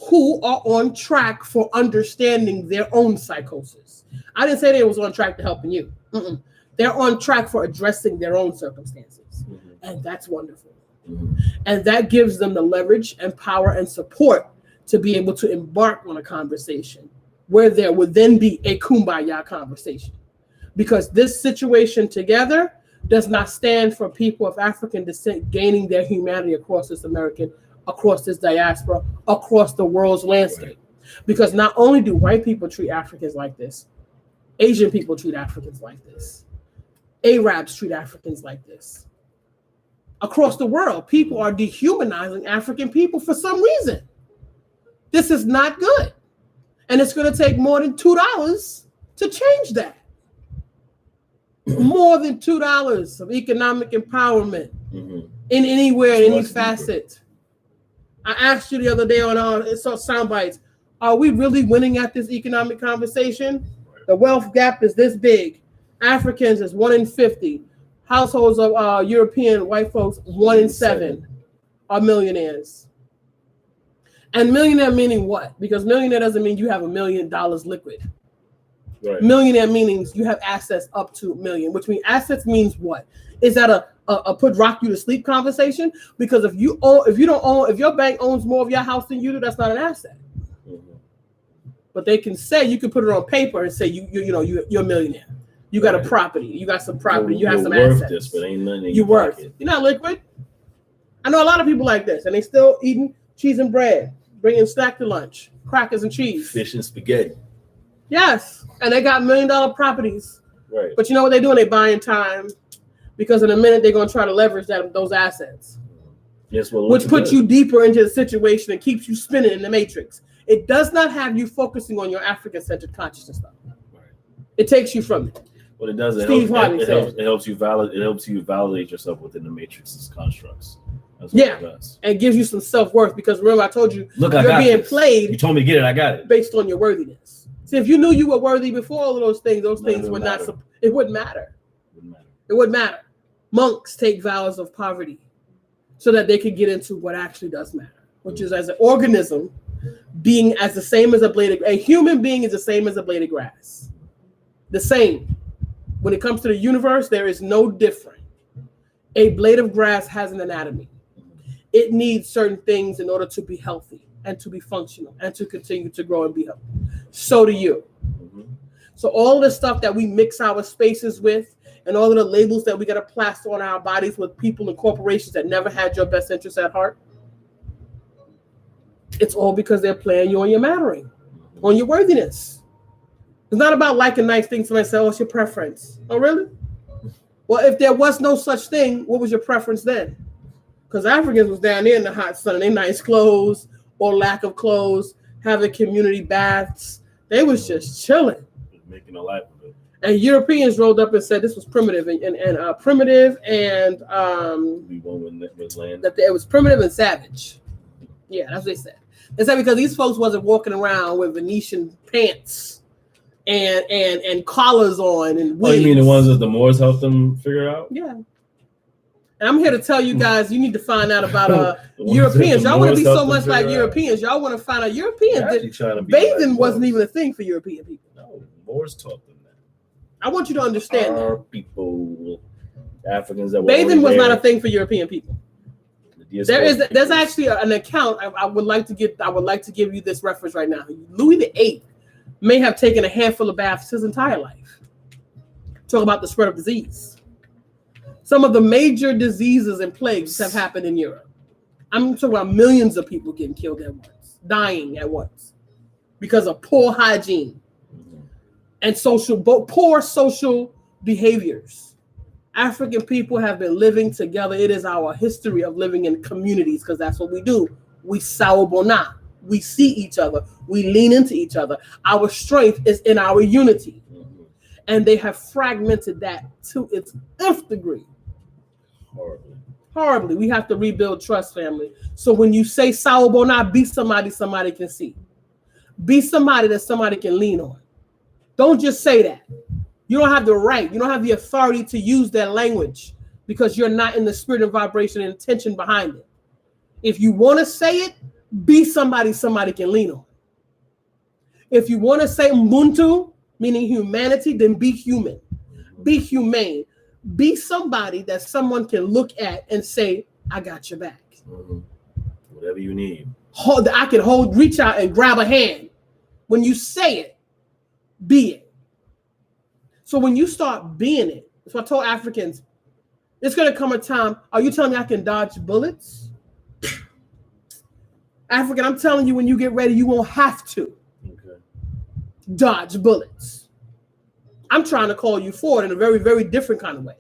S3: who are on track for understanding their own psychosis. I didn't say they was on track to helping you. They're on track for addressing their own circumstances. And that's wonderful. And that gives them the leverage and power and support to be able to embark on a conversation where there would then be a kumbaya conversation. Because this situation together does not stand for people of African descent gaining their humanity across this diaspora, across the world's landscape. Because not only do white people treat Africans like this, Asian people treat Africans like this. Arabs treat Africans like this. Across the world, people are dehumanizing African people for some reason. This is not good. And it's going to take more than $2 to change that. More than $2 of economic empowerment in anywhere, in any facet. I asked you the other day on Soundbytes, are we really winning at this economic conversation? The wealth gap is this big. Africans is 1 in 50. Households of European white folks, 1 in 7 are millionaires. And millionaire meaning what? Because millionaire doesn't mean you have $1 million liquid. Right. Millionaire means you have assets up to $1 million, which means assets means what? Is that a put rock you to sleep conversation? Because if your bank owns more of your house than you do, that's not an asset. But they can say, you can put it on paper and say you're a millionaire. You got a property. You got some property. You have some assets.
S2: This, but ain't nothing.
S3: You're worth. You're not liquid. I know a lot of people like this, and they still eating cheese and bread, bringing snack to lunch, crackers and cheese,
S2: fish and spaghetti.
S3: Yes, and they got $1 million properties.
S2: Right.
S3: But you know what they're doing? They're buying time, because in a minute they're going to try to leverage those assets.
S2: Yes, well,
S3: which puts you deeper into the situation and keeps you spinning in the matrix. It does not have you focusing on your African-centered consciousness stuff. Right. It takes you from it.
S2: What it does, it helps you validate yourself within the matrix's constructs. That's what it does. And
S3: gives you some self-worth, because remember I told you,
S2: look,
S3: you're being played.
S2: You told me to get it, I got it.
S3: Based on your worthiness. See, if you knew you were worthy before all of those things would not. It wouldn't matter. It wouldn't matter. Monks take vows of poverty so that they can get into what actually does matter, which is as an organism being as the same as a human being is the same as a blade of grass. The same. When it comes to the universe, there is no different. A blade of grass has an anatomy. It needs certain things in order to be healthy and to be functional and to continue to grow and be healthy. So do you. So all the stuff that we mix our spaces with, and all of the labels that we got to plaster on our bodies with people and corporations that never had your best interests at heart, it's all because they're playing you on your mattering, on your worthiness. It's not about liking nice things. Somebody say, oh, it's your preference. Oh, really? Well, if there was no such thing, what was your preference then? Because Africans was down there in the hot sun, and they nice clothes or lack of clothes, having community baths. They was just chilling.
S2: Making a life of it.
S3: And Europeans rolled up and said this was primitive and primitive and that it was primitive and savage. Yeah, that's what they said. They said because these folks wasn't walking around with Venetian pants and collars on and wigs.
S2: Oh, you mean the ones that the Moors helped them figure out?
S3: Yeah. And I'm here to tell you guys, you need to find out about Europeans. Y'all want to be so much like Europeans. Y'all want to find out Europeans. Bathing wasn't even a thing for European people.
S2: No, Moors taught them that.
S3: I want you to understand
S2: our people, Africans that were
S3: bathing was not a thing for European people. There's actually an account I would like to give you this reference right now. Louis VIII may have taken a handful of baths his entire life. Talk about the spread of disease. Some of the major diseases and plagues have happened in Europe. I'm talking about millions of people getting killed at once, dying at once, because of poor hygiene and poor social behaviors. African people have been living together. It is our history of living in communities, because that's what we do. We sawubona. We see each other. We lean into each other. Our strength is in our unity. And they have fragmented that to its nth degree. Horribly. We have to rebuild trust, family. So when you say sawubona, be somebody can see. Be somebody that somebody can lean on. Don't just say that. You don't have the right. You don't have the authority to use that language because you're not in the spirit and vibration and intention behind it. If you want to say it, be somebody can lean on. If you want to say Ubuntu, meaning humanity, then be human. Be humane. Be somebody that someone can look at and say, I got your back.
S2: Whatever you need.
S3: I can reach out and grab a hand. When you say it, be it. So when you start being it, so I told Africans, it's going to come a time, are you telling me I can dodge bullets? African, I'm telling you, when you get ready, you won't have to dodge bullets. I'm trying to call you forward in a very, very different kind of way.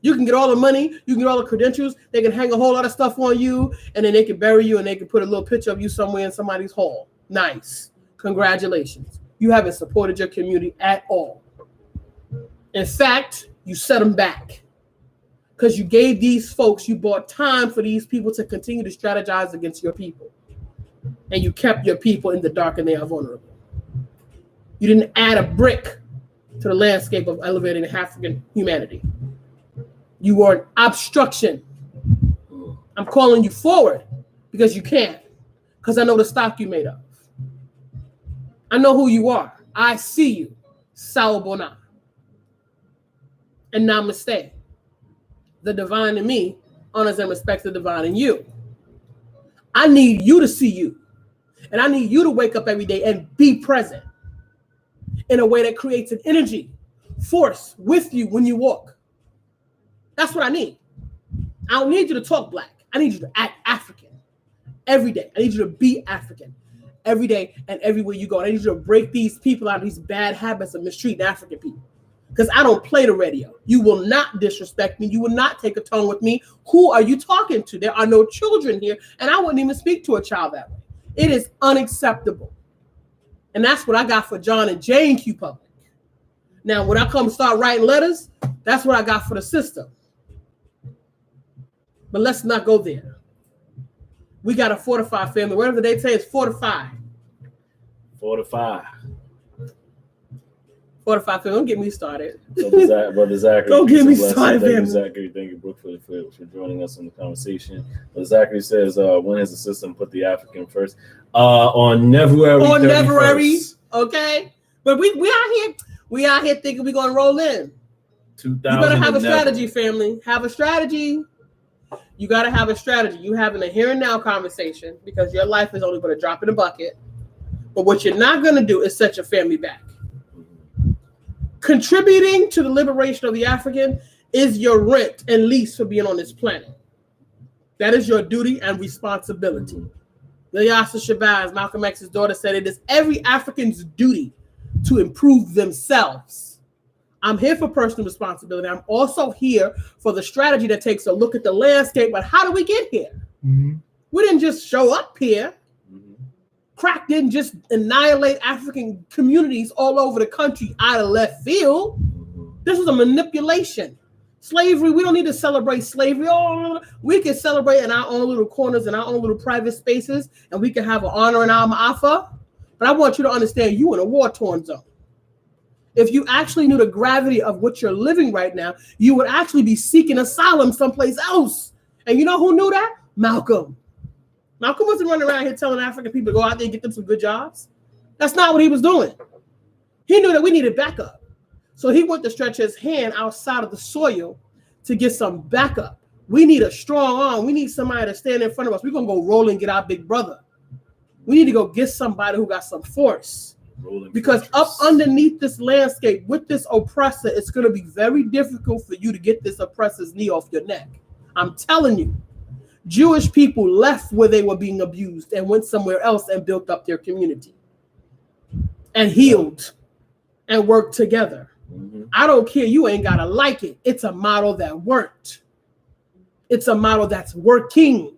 S3: You can get all the money, you can get all the credentials, they can hang a whole lot of stuff on you, and then they can bury you and they can put a little picture of you somewhere in somebody's hall. Nice. Congratulations. You haven't supported your community at all. In fact, you set them back because you gave these folks, you bought time for these people to continue to strategize against your people. And you kept your people in the dark and they are vulnerable. You didn't add a brick to the landscape of elevating African humanity. You were an obstruction. I'm calling you forward because you can. Because I know the stock you made of. I know who you are. I see you. Sawubona. And namaste. The divine in me honors and respects the divine in you. I need you to see you. And I need you to wake up every day and be present in a way that creates an energy, force with you when you walk. That's what I need. I don't need you to talk black. I need you to act African every day. I need you to be African every day and everywhere you go. And I need you to break these people out of these bad habits of mistreating African people. Because I don't play the radio. You will not disrespect me. You will not take a tone with me. Who are you talking to? There are no children here, and I wouldn't even speak to a child that way. It is unacceptable. And that's what I got for John and Jane Q Public. Now, when I come start writing letters, that's what I got for the system. But let's not go there. We got to fortify, family. Whatever they say is fortify.
S2: Fortify.
S3: Fortify, family. Don't get me started.
S2: So Brother Zachary.
S3: Don't get me started,
S2: Thank you,
S3: family.
S2: Zachary. Thank you, Brooke, for joining us in the conversation. But Zachary says, when has the system put the African first? On February 31st.
S3: Okay? But we out here thinking we're going to roll in. You better have a strategy, family. Have a strategy. You got to have a strategy. You having a here and now conversation because your life is only going to drop in a bucket. But what you're not going to do is set your family back. Contributing to the liberation of the African is your rent and lease for being on this planet. That is your duty and responsibility. Ilyasa Shabazz, Malcolm X's daughter, said it is every African's duty to improve themselves. I'm here for personal responsibility. I'm also here for the strategy that takes a look at the landscape. But how do we get here? Mm-hmm. We didn't just show up here. Mm-hmm. Crack didn't just annihilate African communities all over the country out of left field. Mm-hmm. This was a manipulation. Slavery, we don't need to celebrate slavery. Oh, we can celebrate in our own little corners, in our own little private spaces, and we can have an honor in our ma'afa. But I want you to understand you in a war-torn zone. If you actually knew the gravity of what you're living right now, you would actually be seeking asylum someplace else. And you know who knew that? Malcolm. Malcolm wasn't running around here telling African people to go out there and get them some good jobs. That's not what he was doing. He knew that we needed backup. So he went to stretch his hand outside of the soil to get some backup. We need a strong arm. We need somebody to stand in front of us. We're going to go roll and get our big brother. We need to go get somebody who got some force. Because up underneath this landscape with this oppressor, it's going to be very difficult for you to get this oppressor's knee off your neck. I'm telling you, Jewish people left where they were being abused and went somewhere else and built up their community and healed and worked together. Mm-hmm. I don't care. You ain't got to like it. It's a model that worked. It's a model that's working,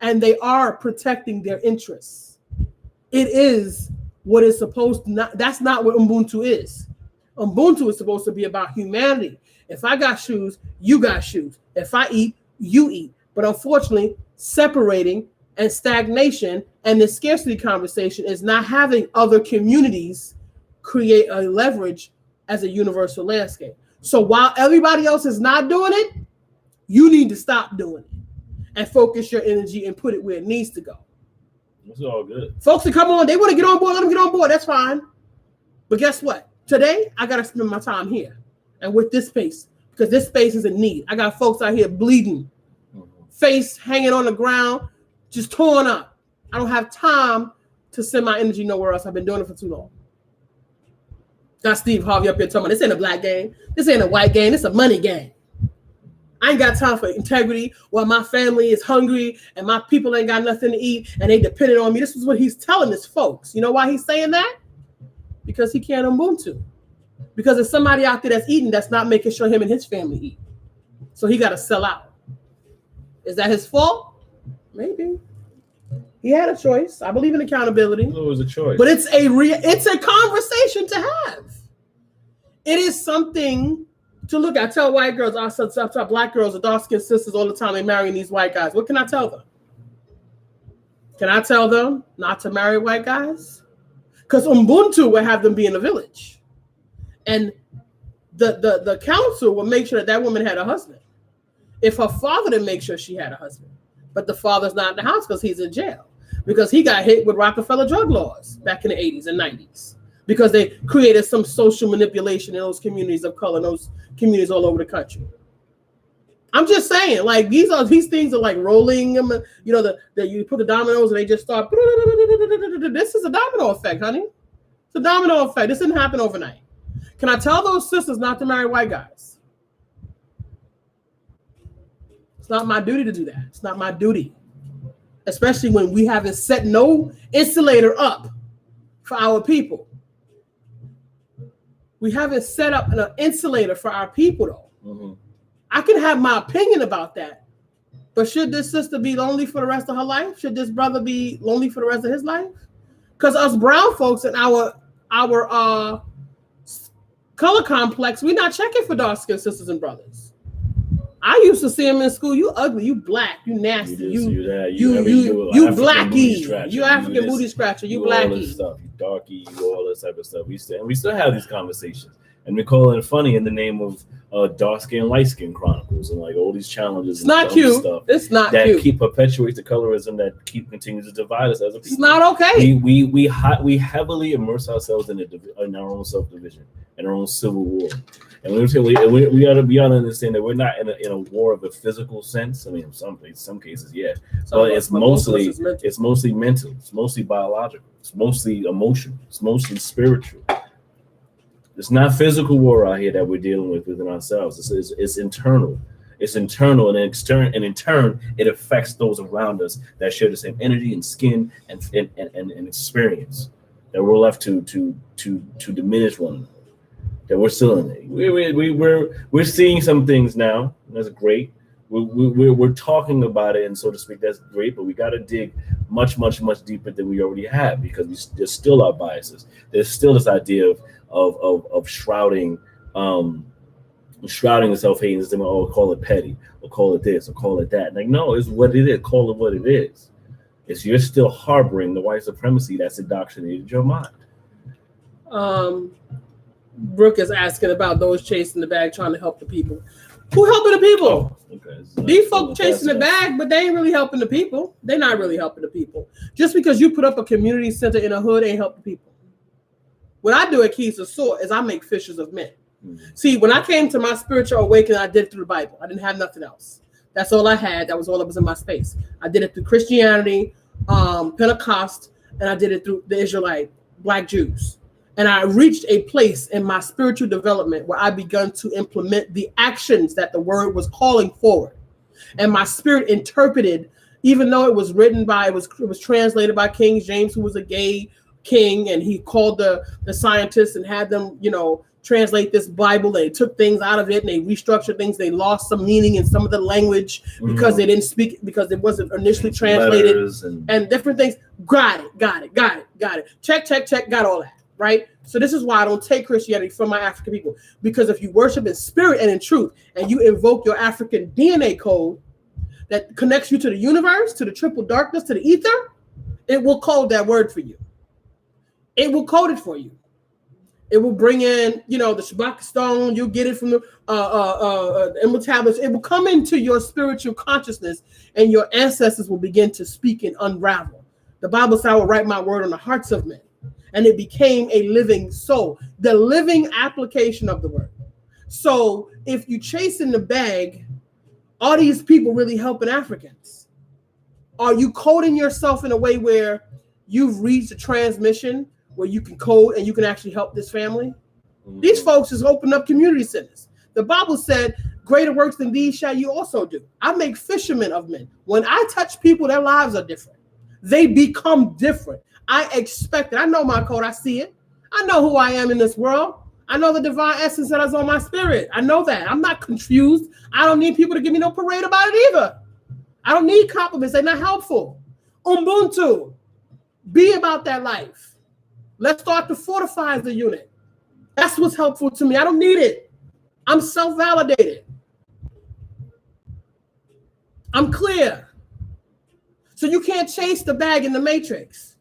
S3: and they are protecting their interests. It is what is supposed to not, that's not what Ubuntu is. Ubuntu is supposed to be about humanity. If I got shoes, you got shoes. If I eat, you eat. But unfortunately, separating and stagnation and the scarcity conversation is not having other communities create a leverage as a universal landscape. So while everybody else is not doing it, you need to stop doing it and focus your energy and put it where it needs to go.
S2: It's all good.
S3: Folks that come on, they want to get on board, let them get on board. That's fine. But guess what? Today, I got to spend my time here and with this space because this space is in need. I got folks out here bleeding, face hanging on the ground, just torn up. I don't have time to send my energy nowhere else. I've been doing it for too long. Got Steve Harvey up here talking about this ain't a black game. This ain't a white game. It's a money game. I ain't got time for integrity while my family is hungry and my people ain't got nothing to eat and they dependent on me. This is what he's telling his folks. You know why he's saying that? Because he can't Ubuntu. Because there's somebody out there that's eating that's not making sure him and his family eat. So he got to sell out. Is that his fault? Maybe. He had a choice. I believe in accountability.
S2: It was a choice.
S3: But it's a conversation to have. It is something to look at. I tell white girls, I tell black girls, the dark-skinned sisters all the time, they marrying these white guys. What can I tell them? Can I tell them not to marry white guys? Because Ubuntu will have them be in a village. And the council will make sure that woman had a husband. If her father didn't make sure she had a husband. But the father's not in the house because he's in jail. Because he got hit with Rockefeller drug laws back in the 80s and 90s. Because they created some social manipulation in those communities of color, those communities all over the country. I'm just saying, like these things are like rolling them. You know, that you put the dominoes and they just start. This is a domino effect, honey. It's a domino effect. This didn't happen overnight. Can I tell those sisters not to marry white guys? It's not my duty to do that. It's not my duty, especially when we haven't set no insulator up for our people. We haven't set up an insulator for our people, though. Mm-hmm. I can have my opinion about that, but should this sister be lonely for the rest of her life? Should this brother be lonely for the rest of his life? Because us brown folks in our color complex, we're not checking for dark-skinned sisters and brothers. I used to see them in school. You ugly, you black, you nasty, you blacky, you African booty scratcher, you blacky.
S2: All this stuff, you darky, you all this type of stuff. We still have these conversations, and we call it funny in the name of dark skin, light skin chronicles, and like all these challenges.
S3: It's not cute. Stuff
S2: it's not that cute. Keep perpetuates the colorism that continues to divide us as a people.
S3: It's not okay.
S2: We heavily immerse ourselves in our own self division and our own civil war. And we ought to understand that we're not in a war of a physical sense. I mean, in some cases, yeah, but it's mostly mental, it's mostly biological, it's mostly emotional, it's mostly spiritual. It's not physical war out here that we're dealing with within ourselves. It's internal. It's internal, and in turn, it affects those around us that share the same energy and skin and experience. That we're left to diminish one another. That we're still in it. We're seeing some things now. That's great. We're talking about it, and so to speak, that's great. But we got to dig much deeper than we already have, because there's still our biases. There's still this idea of shrouding the self-hate and saying, "Oh, call it petty, or call it this, or call it that." Like, no, it's what it is. Call it what it is. It's you're still harboring the white supremacy that's indoctrinated your mind.
S3: Brooke is asking about those chasing the bag, trying to help the people. Who helping the people?
S2: Oh, okay.
S3: These folks chasing the bag, but they ain't really helping the people. They're not really helping the people. Just because you put up a community center in a hood ain't helping people. What I do at Keys of Sword is I make fishers of men. Mm-hmm. See, when I came to my spiritual awakening, I did it through the Bible. I didn't have nothing else. That's all I had. That was all that was in my space. I did it through Christianity, Pentecost, and I did it through the Israelite Black Jews. And I reached a place in my spiritual development where I began to implement the actions that the word was calling forward. And my spirit interpreted, even though it was written by, it was translated by King James, who was a gay king, and he called the scientists and had them, translate this Bible. They took things out of it and they restructured things. They lost some meaning in some of the language because they didn't speak, because it wasn't initially translated and different things. Got it. Check, got all that. Right? So this is why I don't take Christianity from my African people, because if you worship in spirit and in truth, and you invoke your African DNA code that connects you to the universe, to the triple darkness, to the ether, it will code that word for you. It will code it for you. It will bring in, the Shabbat stone. You'll get it from the emerald tablets. It will come into your spiritual consciousness, and your ancestors will begin to speak and unravel. The Bible says, "I will write my word on the hearts of men." And it became a living soul, the living application of the word. So if you chase in the bag, are these people really helping Africans? Are you coding yourself in a way where you've reached a transmission where you can code and you can actually help this family? Mm-hmm. These folks has opened up community centers. The Bible said, "Greater works than these shall you also do." I make fishermen of men. When I touch people, their lives are different. They become different. I expect it. I know my code. I see it. I know who I am in this world. I know the divine essence that is on my spirit. I know that. I'm not confused. I don't need people to give me no parade about it either. I don't need compliments. They're not helpful. Ubuntu. Be about that life. Let's start to fortify the unit. That's what's helpful to me. I don't need it. I'm self-validated. I'm clear. So you can't chase the bag in the matrix.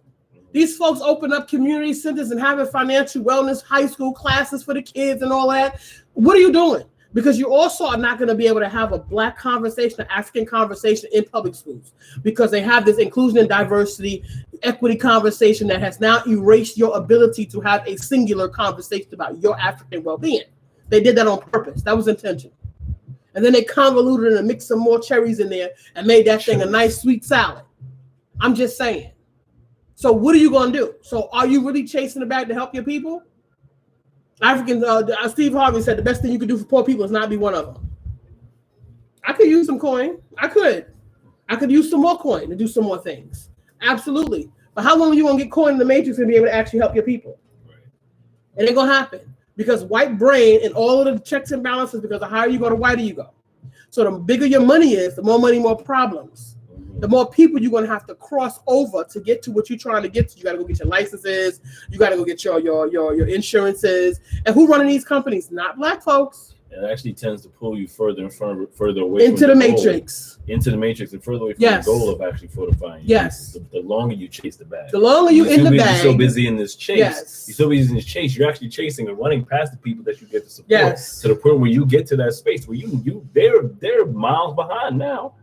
S3: These folks open up community centers and having financial wellness, high school classes for the kids and all that. What are you doing? Because you also are not going to be able to have a Black conversation, an African conversation in public schools, because they have this inclusion and diversity, equity conversation that has now erased your ability to have a singular conversation about your African well-being. They did that on purpose. That was intentional. And then they convoluted it and mixed some more cherries in there and made that thing a nice sweet salad. I'm just saying. So what are you going to do? So are you really chasing the bag to help your people? Steve Harvey said the best thing you could do for poor people is not be one of them. I could use some coin. I could use some more coin to do some more things. Absolutely. But how long are you going to get coin in the matrix and be able to actually help your people? Right. It ain't going to happen because white brain and all of the checks and balances, because the higher you go, the whiter you go. So the bigger your money is, the more money, more problems. The more people you're going to have to cross over to get to what you're trying to get to. You got to go get your licenses. You got to go get your insurances. And who running these companies? Not black folks.
S2: It actually tends to pull you further away
S3: into the matrix.
S2: Into the matrix and further away from the goal of actually fortifying.
S3: Yes.
S2: The longer you chase the bag.
S3: The longer you're in the bag.
S2: You're so busy in this chase.
S3: Yes.
S2: You're so busy in this chase. You're actually chasing and running past the people that you get to support.
S3: Yes.
S2: To the point where you get to that space where they're miles behind now.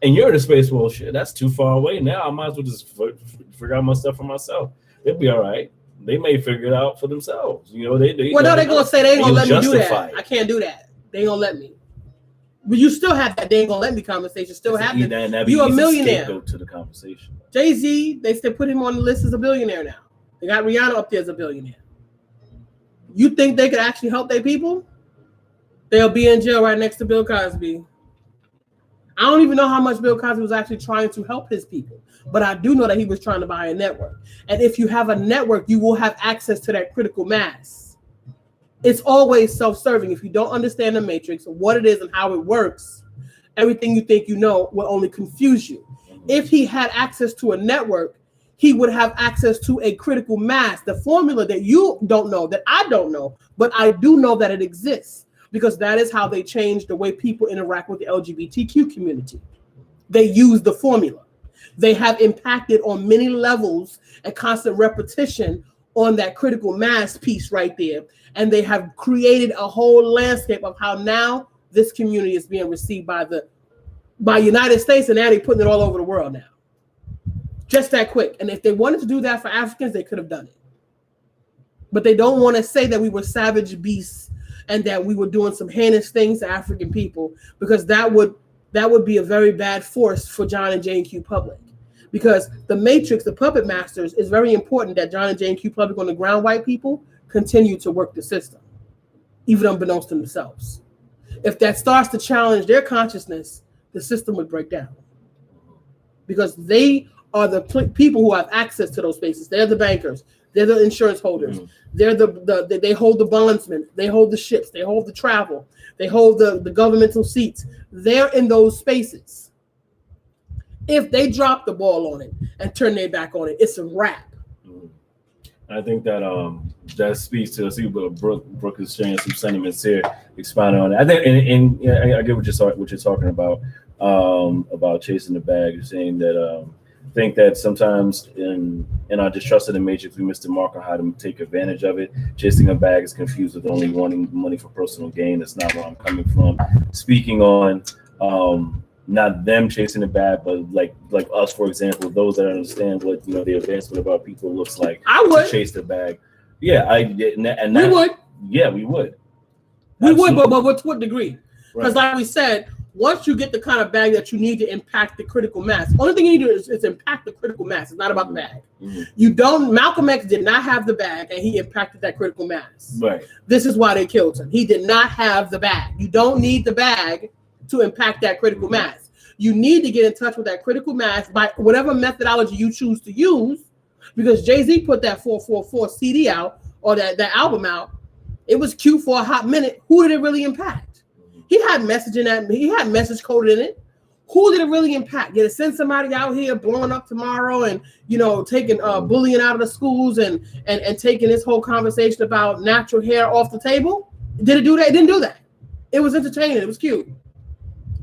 S2: And you're in a space, well, shit, that's too far away now. I might as well just figure out my stuff for myself. They'll be all right. They may figure it out for themselves. You know, they're going
S3: to say they ain't going to let me do that. I can't do that. They ain't going to let me. But you still have that they ain't going to let me conversation. Still happening. You're a millionaire.
S2: Go to the conversation.
S3: Jay-Z, they still put him on the list as a billionaire now. They got Rihanna up there as a billionaire. You think they could actually help their people? They'll be in jail right next to Bill Cosby. I don't even know how much Bill Cosby was actually trying to help his people, but I do know that he was trying to buy a network. And if you have a network, you will have access to that critical mass. It's always self-serving. If you don't understand the matrix, what it is and how it works, everything you think you know will only confuse you. If he had access to a network, he would have access to a critical mass, the formula that you don't know, that I don't know, but I do know that it exists. Because that is how they change the way people interact with the LGBTQ community. They use the formula. They have impacted on many levels and constant repetition on that critical mass piece right there. And they have created a whole landscape of how now this community is being received by United States, and now they're putting it all over the world now. Just that quick. And if they wanted to do that for Africans, they could have done it. But they don't want to say that we were savage beasts and that we were doing some heinous things to African people, because that would be a very bad force for John and Jane Q. Public. Because the matrix, the puppet masters, is very important that John and Jane Q. Public on the ground white people continue to work the system, even unbeknownst to themselves. If that starts to challenge their consciousness, the system would break down. Because they are the people who have access to those spaces. They're the bankers. They're the insurance holders. Mm-hmm. They're they hold the bondsmen. They hold the ships. They hold the travel. They hold the governmental seats. They're in those spaces. If they drop the ball on it and turn their back on it, it's a wrap.
S2: Mm-hmm. I think that speaks to, see what Brooke is sharing some sentiments here, expounding on it. I think, and I get what you're talking about chasing the bag. You're saying that. Think that sometimes in our distrust of the matrix, we miss the mark on how to take advantage of it. Chasing a bag is confused with only wanting money for personal gain. That's not where I'm coming from. Speaking on not them chasing the bag, but like us, for example, those that understand what the advancement of our people looks like.
S3: I would
S2: to chase the bag. Yeah,
S3: we would.
S2: Yeah, we would.
S3: We would, but to what degree? Because like we said, once you get the kind of bag that you need to impact the critical mass, only thing you need to do is impact the critical mass. It's not about the bag. Mm-hmm. Malcolm X did not have the bag, and he impacted that critical mass.
S2: Right.
S3: This is why they killed him. He did not have the bag. You don't need the bag to impact that critical mass. You need to get in touch with that critical mass by whatever methodology you choose to use, because Jay-Z put that 444 CD out, or that album out. It was cute for a hot minute. Who did it really impact? He had messaging he had message coded in it. Who did it really impact? Did it send somebody out here blowing up tomorrow and taking bullying out of the schools and taking this whole conversation about natural hair off the table? Did it do that? It didn't do that. It was entertaining. It was cute.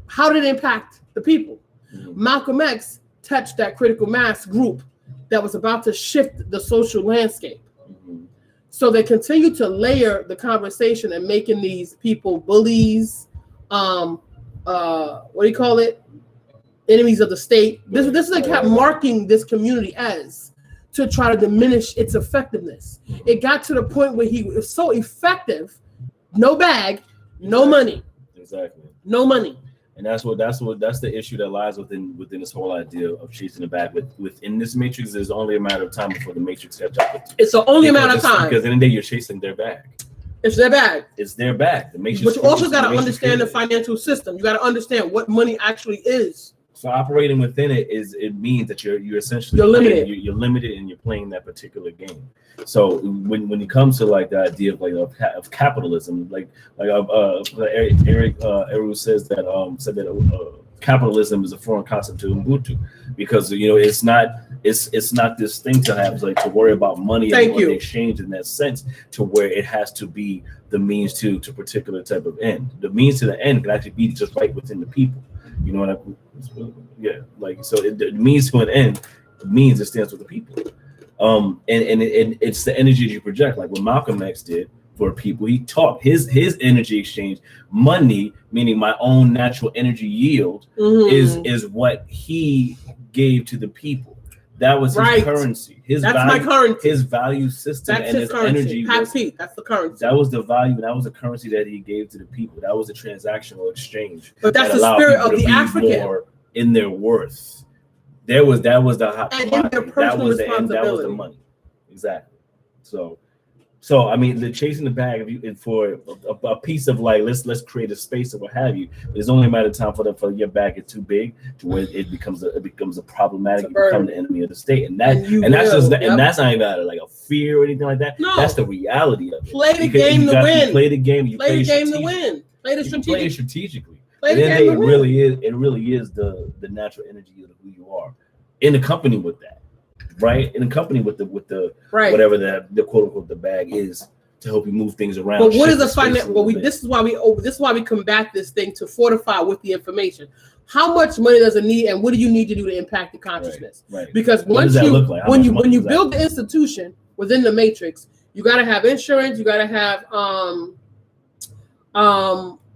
S3: How did it impact the people? Mm-hmm. Malcolm X touched that critical mass group that was about to shift the social landscape. Mm-hmm. So they continue to layer the conversation and making these people bullies, what do you call it? Enemies of the state. This is like kept marking this community as to try to diminish its effectiveness. It got to the point where he was so effective, no bag, no money.
S2: Exactly.
S3: No money.
S2: And that's the issue that lies within this whole idea of chasing the bag. Within this matrix, there's only a matter of time before the matrix catch up with you.
S3: It's the only amount of time.
S2: Because in the day you're chasing their bag.
S3: It's their bag.
S2: It's their bag. The matrix.
S3: But you also got to understand the financial system. You got to understand what money actually is.
S2: So operating within it means that you're essentially
S3: you're limited.
S2: You're limited, and you're playing that particular game. So when it comes to like the idea of capitalism, like Eric says that said that capitalism is a foreign concept to Ubuntu, because it's not this thing to have like to worry about money and the exchange in that sense, to where it has to be the means to a particular type of end. The means to the end can actually be just right within the people. You know what I mean? Yeah, like so it means to an end. It means it stands with the people. And it's the energy you project, like what Malcolm X did for people. He taught his energy exchange, money, meaning my own natural energy yield, is what he gave to the people. That was his currency.
S3: My currency.
S2: His value system. That's and his currency.
S3: Energy. That's the currency.
S2: That was the value. That was the currency that he gave to the people. That was the transactional exchange.
S3: But that's the spirit of the African.
S2: More in their worth. That was the hot
S3: and in their personal responsibility.
S2: That was the money. Exactly. So I mean, the chasing the bag for a piece of like let's create a space or what have you. It's only a matter of time for your bag is too big to where it becomes a problematic. You become the enemy of the state, and that's not even out of like a fear or anything like that.
S3: No.
S2: That's the reality of it.
S3: Play the game to win.
S2: Play the game. You play the game
S3: to win. Play it
S2: strategically. It really is the natural energy of who you are in the company with that. Right, in company with the whatever the quote unquote the bag is to help you move things around.
S3: But what is the finance? Well, this is why we combat this thing to fortify with the information. How much money does it need, and what do you need to do to impact the consciousness?
S2: Right.
S3: Because once when you build the institution within the matrix, you got to have insurance. You got to have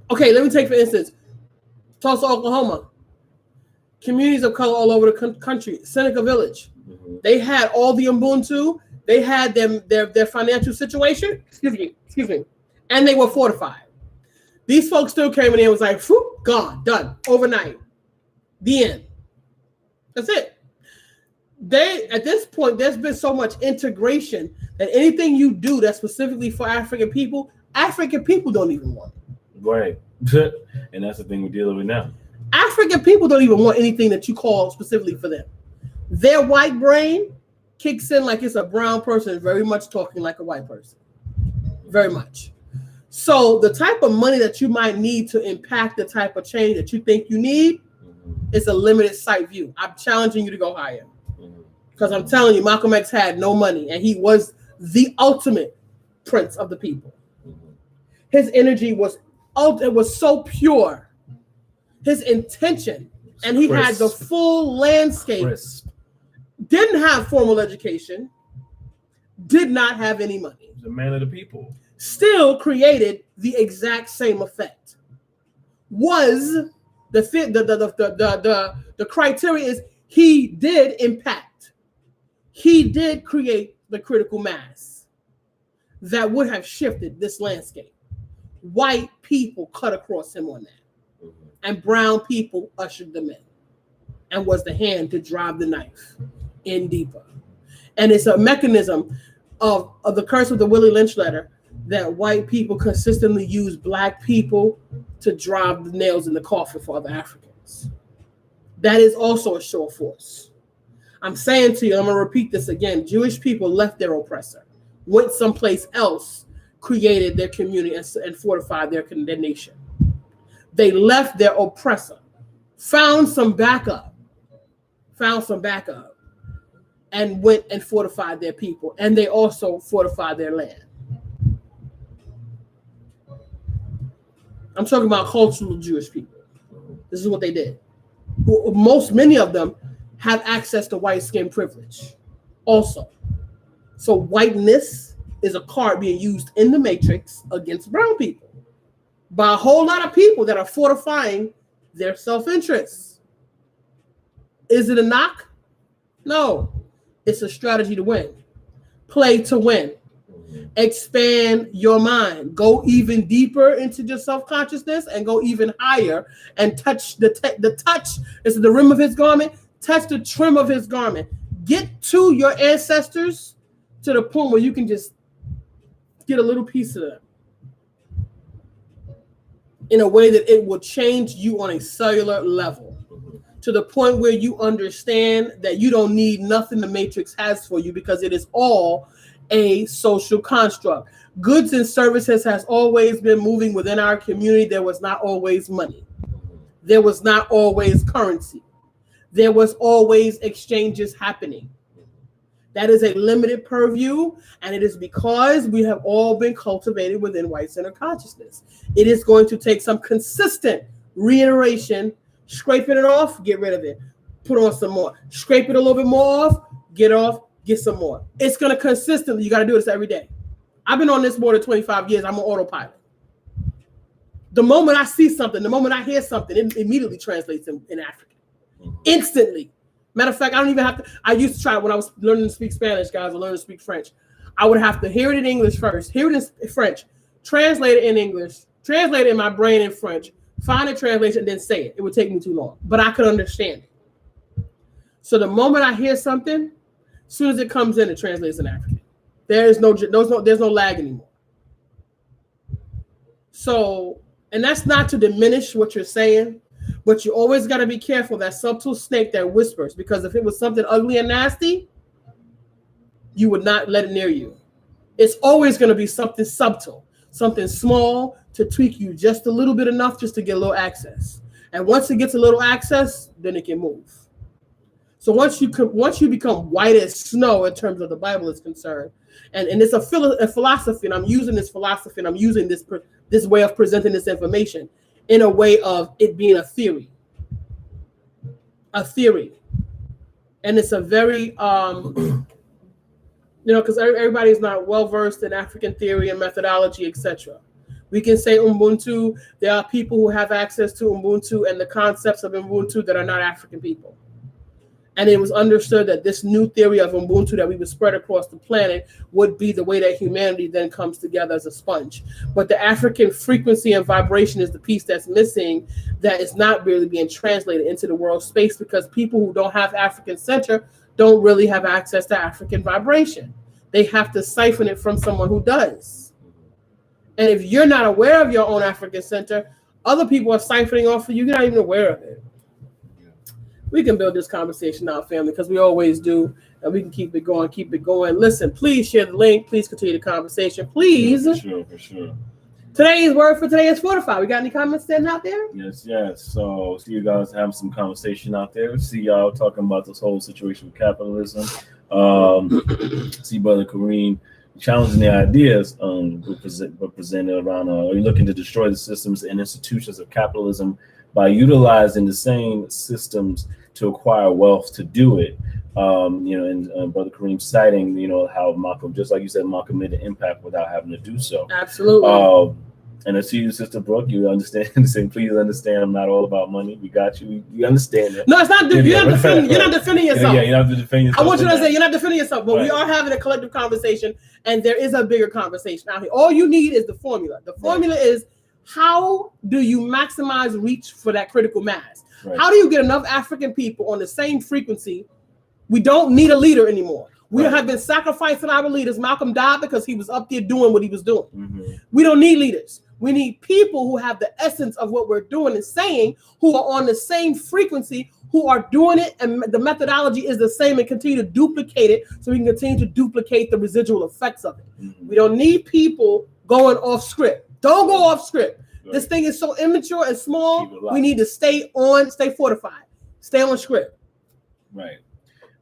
S3: Okay, let me take for instance, Tulsa, Oklahoma. Communities of color all over the country. Seneca Village. Mm-hmm. They had all the Ubuntu. They had their financial situation. Excuse me. And they were fortified. These folks still came in and was like, whoop, gone, done, overnight. The end. That's it. At this point, there's been so much integration that anything you do that's specifically for African people don't even want it.
S2: Right. And that's the thing we're dealing with now.
S3: African people don't even want anything that you call specifically for them. Their white brain kicks in like it's a brown person, very much talking like a white person. Very much. So the type of money that you might need to impact the type of change that you think you need is a limited sight view. I'm challenging you to go higher. Because I'm telling you, Malcolm X had no money, and he was the ultimate prince of the people. His energy was so pure. His intention, and he had the full landscape. Didn't have formal education, did not have any money.
S2: He's a man of the people.
S3: Still created the exact same effect. Was the criteria is he did impact. He did create the critical mass that would have shifted this landscape. White people cut across him on that. And brown people ushered them in and was the hand to drive the knife in deeper. And it's a mechanism of the curse of the Willie Lynch letter that white people consistently use black people to drive the nails in the coffin for other Africans. That is also a show of force. I'm saying to you, I'm going to repeat this again. Jewish people left their oppressor, went someplace else, created their community and fortified their nation. They left their oppressor, found some backup, and went and fortified their people. And they also fortified their land. I'm talking about cultural Jewish people. This is what they did. Many of them have access to white skin privilege also. So whiteness is a card being used in the matrix against brown people by a whole lot of people that are fortifying their self-interests. Is it a knock? No. It's a strategy to win. Play to win. Expand your mind. Go even deeper into your self-consciousness and go even higher and touch the touch is the rim of his garment. Touch the trim of his garment. Get to your ancestors to the point where you can just get a little piece of them in a way that it will change you on a cellular level, to the point where you understand that you don't need nothing the Matrix has for you, because it is all a social construct. Goods and services has always been moving within our community. There was not always money. There was not always currency. There was always exchanges happening. That is a limited purview, and it is because we have all been cultivated within white center consciousness. It is going to take some consistent reiteration. Scraping it off, get rid of it. Put on some more. Scrape it a little bit more off, get some more. It's going to consistently, you got to do this every day. I've been on this more than 25 years. I'm on autopilot. The moment I see something, the moment I hear something, it immediately translates in African. Instantly. Matter of fact, I don't even have to. I used to try when I was learning to speak Spanish, guys, or learning to speak French. I would have to hear it in English first, hear it in French, translate it in English, translate it in my brain in French, find a translation, then say it. It would take me too long, but I could understand it. So the moment I hear something, as soon as it comes in, it translates in African. There's no lag anymore. So, and that's not to diminish what you're saying, but you always got to be careful, that subtle snake that whispers, because if it was something ugly and nasty, you would not let it near you. It's always going to be something subtle, something small to tweak you just a little bit enough just to get a little access. And once it gets a little access, then it can move. So once you become white as snow in terms of the Bible is concerned, and it's a philosophy, and I'm using this philosophy, and I'm using this way of presenting this information in a way of it being a theory. And it's a very, because everybody's not well-versed in African theory and methodology, etc. We can say Ubuntu. There are people who have access to Ubuntu and the concepts of Ubuntu that are not African people. And it was understood that this new theory of Ubuntu that we would spread across the planet would be the way that humanity then comes together as a sponge. But the African frequency and vibration is the piece that's missing, that is not really being translated into the world space, because people who don't have African center don't really have access to African vibration. They have to siphon it from someone who does. And if you're not aware of your own African center, other people are siphoning off of you. You're not even aware of it. We can build this conversation out, family, because we always do, and we can keep it going. Listen, please share the link. Please continue the conversation. Please.
S2: For sure.
S3: Today's word for today is fortify. We got any comments standing out there?
S2: Yes. So see you guys having some conversation out there. See y'all talking about this whole situation with capitalism. See Brother Kareem challenging the ideas presented around, are you looking to destroy the systems and institutions of capitalism by utilizing the same systems to acquire wealth to do it? And Brother Kareem citing, how Malcolm, just like you said, Malcolm made an impact without having to do so.
S3: Absolutely.
S2: And I see you, Sister Brooke, you understand. Saying, please understand, I'm not all about money. We got you. You understand it.
S3: No, it's not. You're not defending yourself.
S2: Yeah, you don't have to defend yourself.
S3: I want you to say you're not defending yourself, but we are having a collective conversation, and there is a bigger conversation out here. All you need is the formula. The formula is, how do you maximize reach for that critical mass? Right. How do you get enough African people on the same frequency? We don't need a leader anymore. We have been sacrificing our leaders. Malcolm died because he was up there doing what he was doing. Mm-hmm. We don't need leaders. We need people who have the essence of what we're doing and saying, who are on the same frequency, who are doing it, and the methodology is the same, and continue to duplicate it so we can continue to duplicate the residual effects of it. Mm-hmm. We don't need people going off script. Don't go off script. Right. This thing is so immature and small. We need to stay fortified, stay on script.
S2: Right.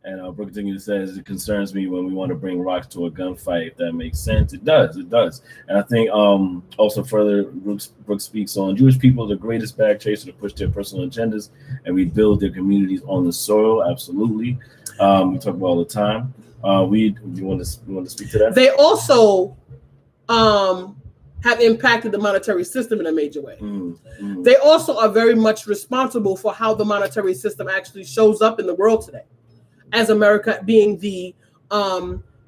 S2: And Brooke continues, says, it concerns me when we want to bring rocks to a gunfight. If that makes sense, it does. And I think also further, Brooke speaks on Jewish people, the greatest bag chaser to push their personal agendas and rebuild their communities on the soil. Absolutely. We talk about all the time. We want to speak to that.
S3: They also have impacted the monetary system in a major way. Mm-hmm. They also are very much responsible for how the monetary system actually shows up in the world today. As America being it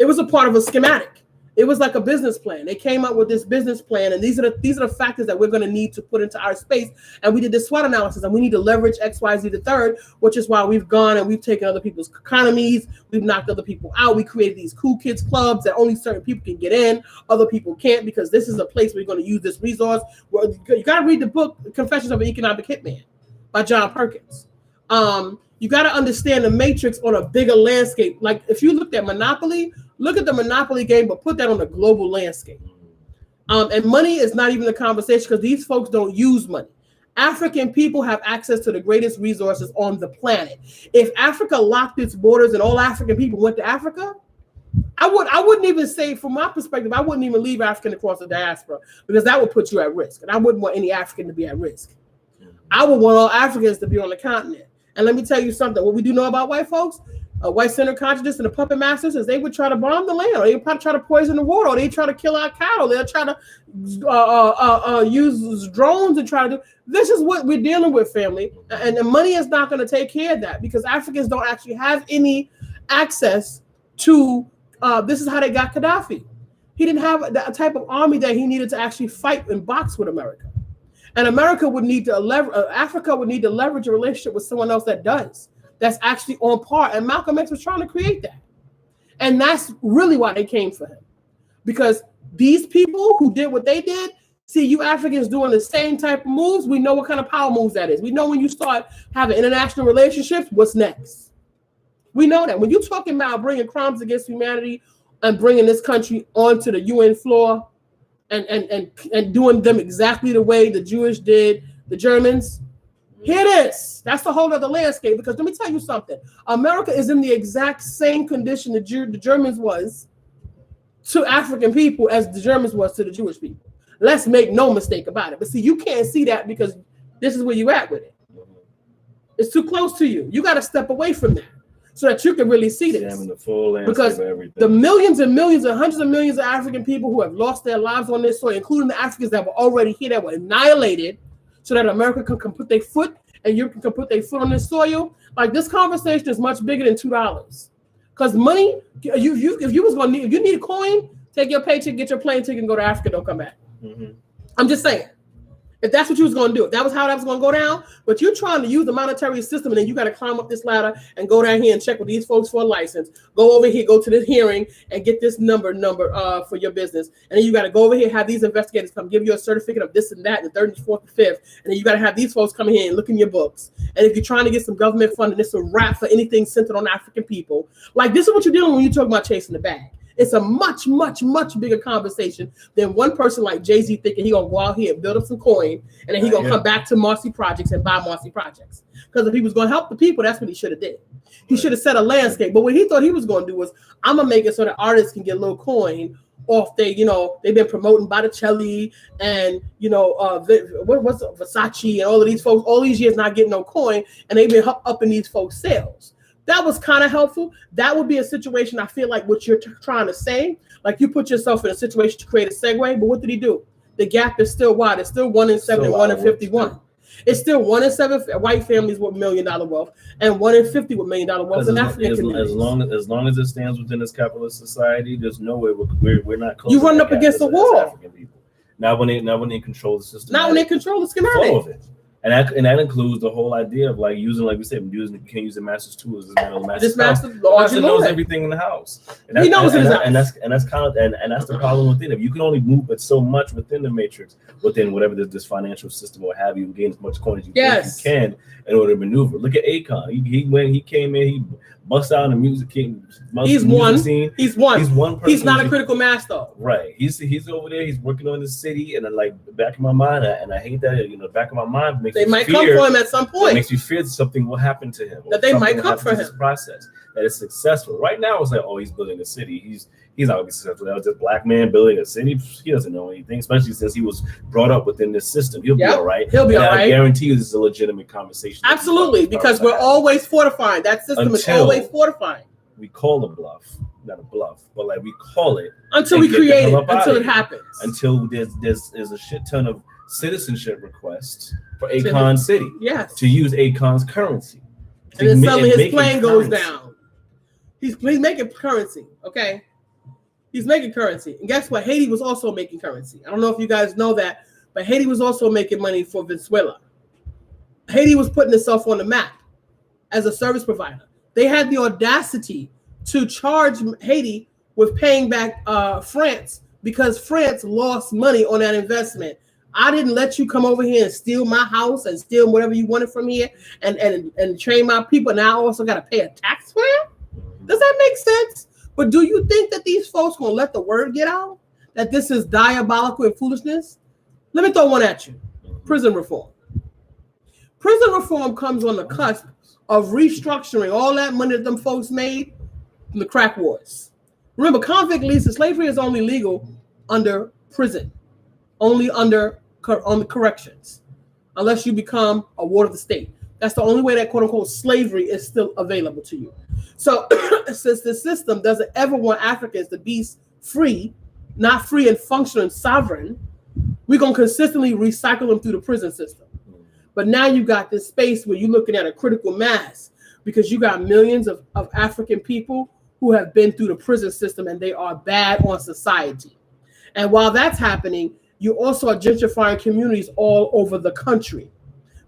S3: was a part of a schematic. It was like a business plan. They came up with this business plan, and these are the factors that we're going to need to put into our space. And we did this SWOT analysis, and we need to leverage X, Y, Z the third, which is why we've gone and we've taken other people's economies, we've knocked other people out. We created these cool kids clubs that only certain people can get in, other people can't, because this is a place where you're going to use this resource. Well, you got to read the book Confessions of an Economic Hitman by John Perkins. You got to understand the matrix on a bigger landscape. Like if you looked at Monopoly, look at the Monopoly game, but put that on a global landscape. And money is not even a conversation because these folks don't use money. African people have access to the greatest resources on the planet. If Africa locked its borders and all African people went to Africa, I wouldn't even say, from my perspective, I wouldn't even leave African to cross the diaspora, because that would put you at risk. And I wouldn't want any African to be at risk. I would want all Africans to be on the continent. And let me tell you something. What we do know about white folks, white centered consciousness and the puppet masters, is they would try to bomb the land, or they would probably try to poison the water, or they try to kill our cattle. They'll try to use drones and try to do. This is what we're dealing with, family. And the money is not going to take care of that, because Africans don't actually have any access to. This is how they got Gaddafi. He didn't have the type of army that he needed to actually fight and box with America. And America would need to Africa would need to leverage a relationship with someone else that does. That's actually on par. And Malcolm X was trying to create that. And that's really why they came for him. Because these people who did what they did, see you Africans doing the same type of moves, we know what kind of power moves that is. We know when you start having international relationships, what's next. We know that. When you're talking about bringing crimes against humanity and bringing this country onto the UN floor, and doing them exactly the way the Jewish did the Germans. Here it is. That's the whole other landscape. Because let me tell you something. America is in the exact same condition the Germans was to African people as the Germans was to the Jewish people. Let's make no mistake about it. But see, you can't see that because this is where you at with it. It's too close to you. You got to step away from that, so that you can really see this.
S2: The full
S3: because
S2: of everything.
S3: The millions and millions and hundreds of millions of African people who have lost their lives on this soil, including the Africans that were already here, that were annihilated, so that America can put their foot and Europe can put their foot on this soil. Like, this conversation is much bigger than $2. Because money, if you need a coin, take your paycheck, get your plane ticket, and go to Africa. Don't come back. Mm-hmm. I'm just saying. If that's what you was going to do, if that was how that was going to go down, but you're trying to use the monetary system, and then you got to climb up this ladder and go down here and check with these folks for a license. Go over here, go to this hearing, and get this number for your business. And then you got to go over here, have these investigators come give you a certificate of this and that, the third and fourth and fifth. And then you got to have these folks come in here and look in your books. And if you're trying to get some government funding, it's a wrap for anything centered on African people. Like, this is what you're dealing with when you talk about chasing the bag. It's a much, much, much bigger conversation than one person like Jay-Z thinking he gonna go out here and build up some coin, and then he gonna come back to Marcy Projects and buy Marcy Projects. Because if he was gonna help the people, that's what he should have did. He should have set a landscape. But what he thought he was gonna do was, I'm gonna make it so that artists can get a little coin off they've been promoting Botticelli and what's Versace and all of these folks all these years not getting no coin, and they've been upping these folks' sales. That was kind of helpful. That would be a situation, I feel like, what you're trying to say. Like, you put yourself in a situation to create a segue, but what did he do? The gap is still wide. It's still 1 in 7 and 1 in 51. It's still 1 in 7 white families with $1 million wealth and 1 in 50 with $1 million wealth in African communities.
S2: As long as it stands within this capitalist society, there's no way we're not close.
S3: You run up against the wall.
S2: Not when they control the system.
S3: Not when they control the schematic.
S2: All of it. And that includes the whole idea of, like, using, like we said, you can't use the master's tools. This master knows everything in the house. And
S3: he knows it.
S2: And that's kind of and that's the problem within it. You can only move but so much within the matrix, within whatever this financial system will have you gain as much coin as you think you can in order to maneuver. Look at Akon. He came in, he bust out in the music scene. He's one person.
S3: He's not a critical mass though.
S2: Right. He's over there. He's working on the city, and then, like, back in my mind, and I hate that. Back in my mind,
S3: they might come for him at some point.
S2: It makes you fear that something will happen to him.
S3: That they might come for him.
S2: This process that is successful. Right now, it's like, oh, he's building a city. He's not going to be successful. That was just black man building a city. He doesn't know anything, especially since he was brought up within this system. He'll be all right.
S3: He'll be all right.
S2: I guarantee you this is a legitimate conversation.
S3: Absolutely, because we're always fortifying. That system is always fortifying.
S2: We call a bluff, not a bluff, but like we call it
S3: until we create it, until it happens.
S2: Until there's a shit ton of citizenship requests for Akon City.
S3: Yes.
S2: To use Akon's currency.
S3: And then suddenly his plane goes down. He's making currency, okay? He's making currency. And guess what? Haiti was also making currency. I don't know if you guys know that, but Haiti was also making money for Venezuela. Haiti was putting itself on the map as a service provider. They had the audacity to charge Haiti with paying back France because France lost money on that investment. I didn't let you come over here and steal my house and steal whatever you wanted from here and train my people. Now I also got to pay a tax for it? Does that make sense? But do you think that these folks going to let the word get out that this is diabolical and foolishness? Let me throw one at you. Prison reform. Prison reform comes on the cusp of restructuring all that money that them folks made from the crack wars. Remember, convict leases, slavery is only legal under prison, only on the corrections, unless you become a ward of the state. That's the only way that quote unquote slavery is still available to you. So since the system doesn't ever want Africans to be free, not free and functional and sovereign, we're going to consistently recycle them through the prison system. But now you got this space where you're looking at a critical mass because you got millions of African people who have been through the prison system and they are bad on society. And while that's happening, you also are gentrifying communities all over the country.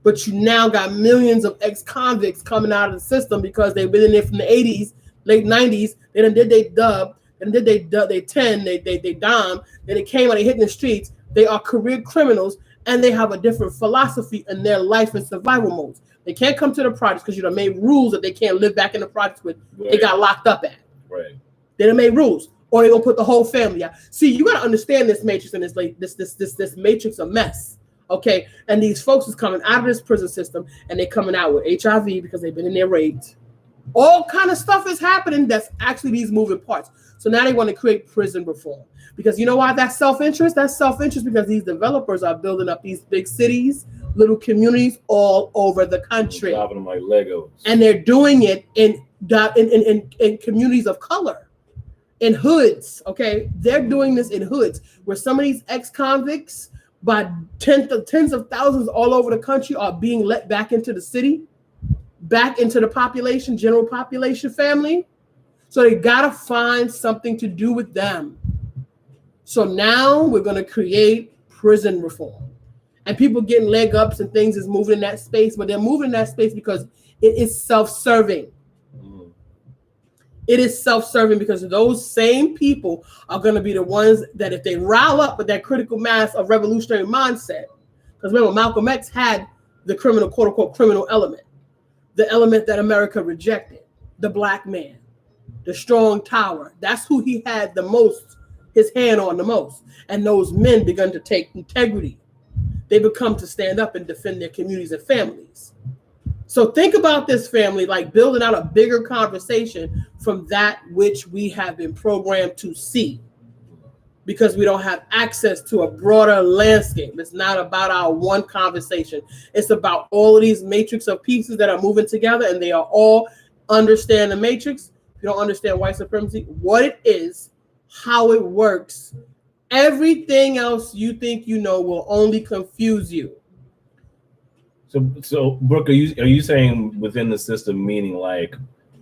S3: But you now got millions of ex-convicts coming out of the system because they've been in there from the 80s, late 90s. They done did they dub, then did they 10, they dime, then they came out, they hitting the streets. They are career criminals and they have a different philosophy in their life and survival modes. They can't come to the projects because you done made rules that they can't live back in the projects with. Right. They got locked up at.
S2: Right.
S3: They done made rules, or they're gonna put the whole family out. See, you gotta understand this matrix and this matrix of mess. Okay, and these folks is coming out of this prison system and they're coming out with HIV because they've been in there raped. All kind of stuff is happening that's actually these moving parts. So now they want to create prison reform. Because you know why that's self-interest? That's self-interest because these developers are building up these big cities, little communities all over the country.
S2: Dropping them like Legos. And
S3: they're doing it in communities of color, in hoods, okay? They're doing this in hoods where some of these ex-convicts by tens of thousands all over the country are being let back into the city, back into the population, general population family. So they gotta find something to do with them. So now we're going to create prison reform. And people getting leg ups and things is moving in that space, but they're moving in that space because it is self-serving. It is self-serving because those same people are going to be the ones that if they rile up with that critical mass of revolutionary mindset, because remember, Malcolm X had the criminal, quote unquote, criminal element, the element that America rejected, the black man, the strong tower. That's who he had the most his hand on the most. And those men begun to take integrity. They become to stand up and defend their communities and families. So think about this, family, like building out a bigger conversation from that which we have been programmed to see, because we don't have access to a broader landscape. It's not about our one conversation. It's about all of these matrix of pieces that are moving together, and they are all understand the matrix. If you don't understand white supremacy, what it is, how it works, everything else you think you know will only confuse you.
S2: So Brooke, are you saying within the system, meaning like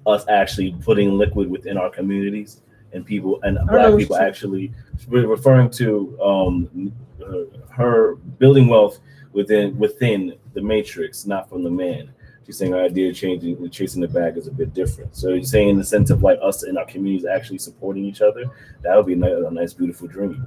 S2: us actually putting liquid within our communities and people and black people actually referring to her building wealth within the matrix, not from the man? She's saying our idea of chasing the bag is a bit different. So you're saying in the sense of like us in our communities actually supporting each other, that would be a nice, beautiful dream.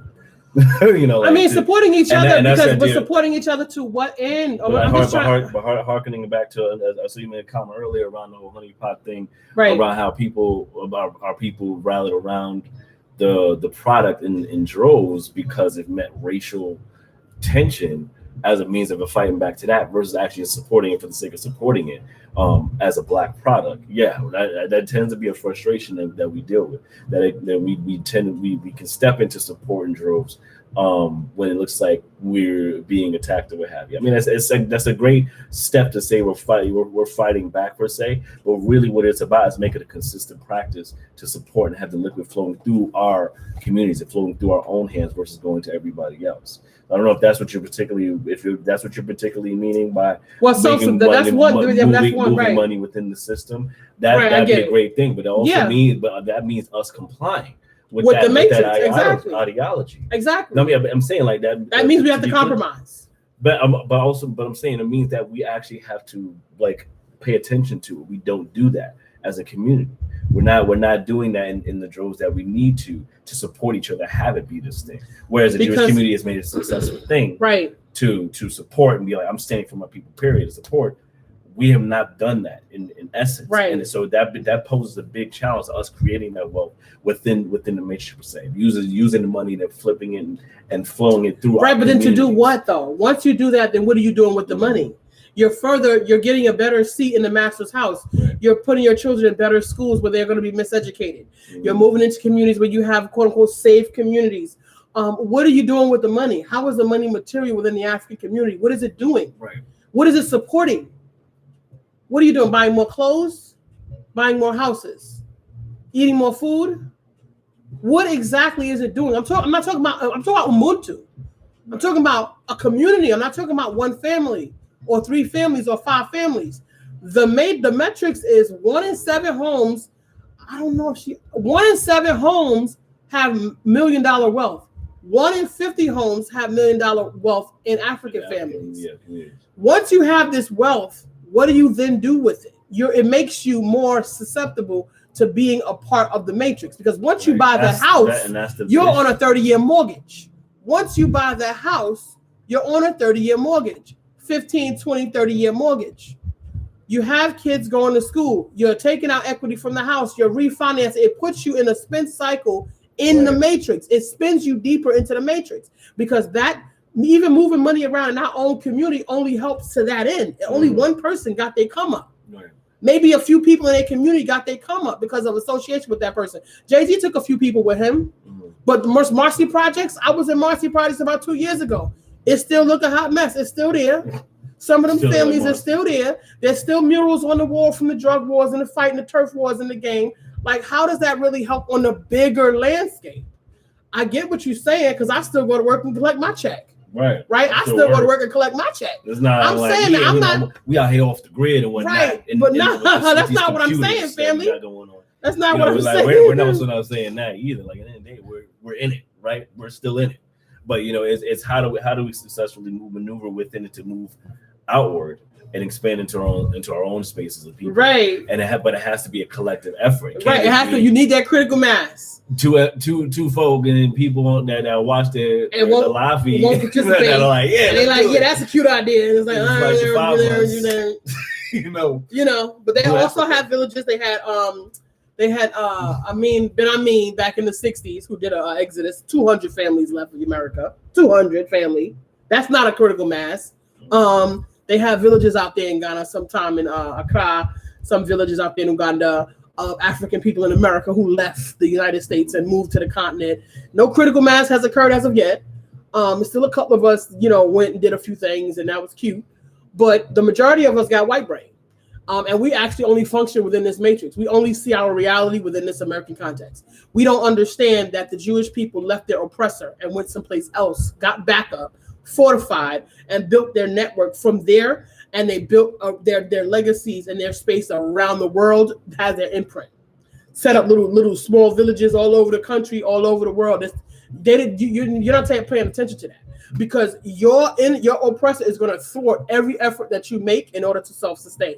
S2: You know, like,
S3: I mean, supporting each other because we're
S2: idea,
S3: supporting each other to what end?
S2: Harkening back to, so you made a comment earlier around the whole honeypot thing, right? Around how our people rallied around the product in droves because it met racial tension as a means of fighting back to that versus actually supporting it for the sake of supporting it as a black product. Yeah, that tends to be a frustration that we deal with. That we can step into support in droves when it looks like we're being attacked or what have you. I mean, that's a great step to say we're fighting back per se, but really what it's about is making a consistent practice to support and have the liquid flowing through our communities and flowing through our own hands versus going to everybody else. I don't know if that's what you're particularly meaning by moving money within the system. That'd be a great thing, but it also means that means us complying with
S3: the matrix.
S2: that
S3: Exactly.
S2: ideology.
S3: Exactly.
S2: No, I mean, I'm saying like that.
S3: That means we have to compromise.
S2: But I'm saying it means that we actually have to like pay attention to it. We don't do that as a community. We're not doing that in the droves that we need to support each other, have it be this thing. Whereas the Jewish community has made it a successful thing,
S3: right? To
S2: support and be like, I'm standing for my people, period, to support. We have not done that in essence,
S3: right?
S2: And so that poses a big challenge to us creating that wealth within the matrix per se, using the money, then flipping it and flowing it through.
S3: Right, but then to do what though? Once you do that, then what are you doing with the money? You're getting a better seat in the master's house. Right. You're putting your children in better schools where they're going to be miseducated. Mm-hmm. You're moving into communities where you have quote unquote safe communities. What are you doing with the money? How is the money material within the African community? What is it doing?
S2: Right.
S3: What is it supporting? What are you doing? Buying more clothes? Buying more houses? Eating more food? What exactly is it doing? I'm talking about Ubuntu. I'm talking about a community. I'm not talking about one family or 3 families or 5 families. The metrics is 1 in 7 homes. I don't know if 1 in 7 homes have $1 million wealth. 1 in 50 homes have $1 million wealth in African families. Yeah. Once you have this wealth, what do you then do with it? It makes you more susceptible to being a part of the matrix, because once you buy that house, you're on a 30-year mortgage. Once you buy that house, you're on a 30-year mortgage, 15, 20, 30-year mortgage. You have kids going to school. You're taking out equity from the house. You're refinancing. It puts you in a spin cycle in the matrix. It spins you deeper into the matrix, because that even moving money around in our own community only helps to that end. Only one person got their come up. Right. Maybe a few people in their community got their come up because of association with that person. Jay-Z took a few people with him, but the Marcy Projects, I was in Marcy Projects about 2 years ago. It's still looking a hot mess. It's still there. Some of them families are still there. There's still murals on the wall from the drug wars and the fight and the turf wars in the game. Like, how does that really help on the bigger landscape? I get what you're saying, because I still go to work and collect my check. Right. I still go to work and collect my check.
S2: It's not. I'm like, saying that I'm not. We out here off the grid and whatnot.
S3: Right. But that's not what I'm saying, family. That's not what I'm saying.
S2: We're not saying that either. Like, at the end of the day, we're in it, right? We're still in it. But it's how do we successfully maneuver within it to move outward and expand into our own spaces of people. Right. But it has to be a collective effort.
S3: Right. It has to. You need that critical mass.
S2: Two folk and people that watch the live feed
S3: won't participate.
S2: That are like, yeah,
S3: and they like, that's a cute idea. And it's like, you know. But they also have villages. They had Ben Amin back in the 60s, who did an exodus. 200 families left of America. 200 family. That's not a critical mass. They have villages out there in Ghana, sometime in Accra, some villages out there in Uganda, of African people in America who left the United States and moved to the continent. No critical mass has occurred as of yet. Still a couple of us, went and did a few things, and that was cute. But the majority of us got white brain. And we actually only function within this matrix. We only see our reality within this American context. We don't understand that the Jewish people left their oppressor and went someplace else, got back up, fortified, and built their network from there. And they built their legacies and their space around the world, has their imprint. Set up little small villages all over the country, all over the world. You're not paying attention to that, because your oppressor is going to thwart every effort that you make in order to self-sustain,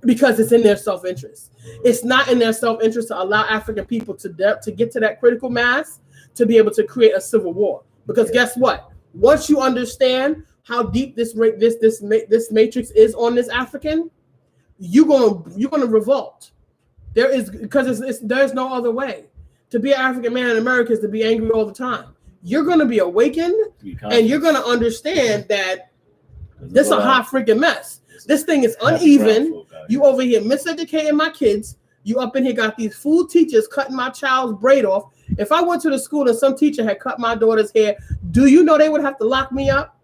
S3: because it's in their self-interest. It's not in their self-interest to allow African people to get to that critical mass to be able to create a civil war. Because guess what? Once you understand how deep this matrix is on this African, you're gonna revolt. There's no other way. To be an African man in America is to be angry all the time. You're gonna be awakened, and you're gonna understand that this is a hot freaking mess. This thing is uneven. You over here miseducating my kids. You up in here got these fool teachers cutting my child's braid off. If I went to the school and some teacher had cut my daughter's hair, do you know they would have to lock me up?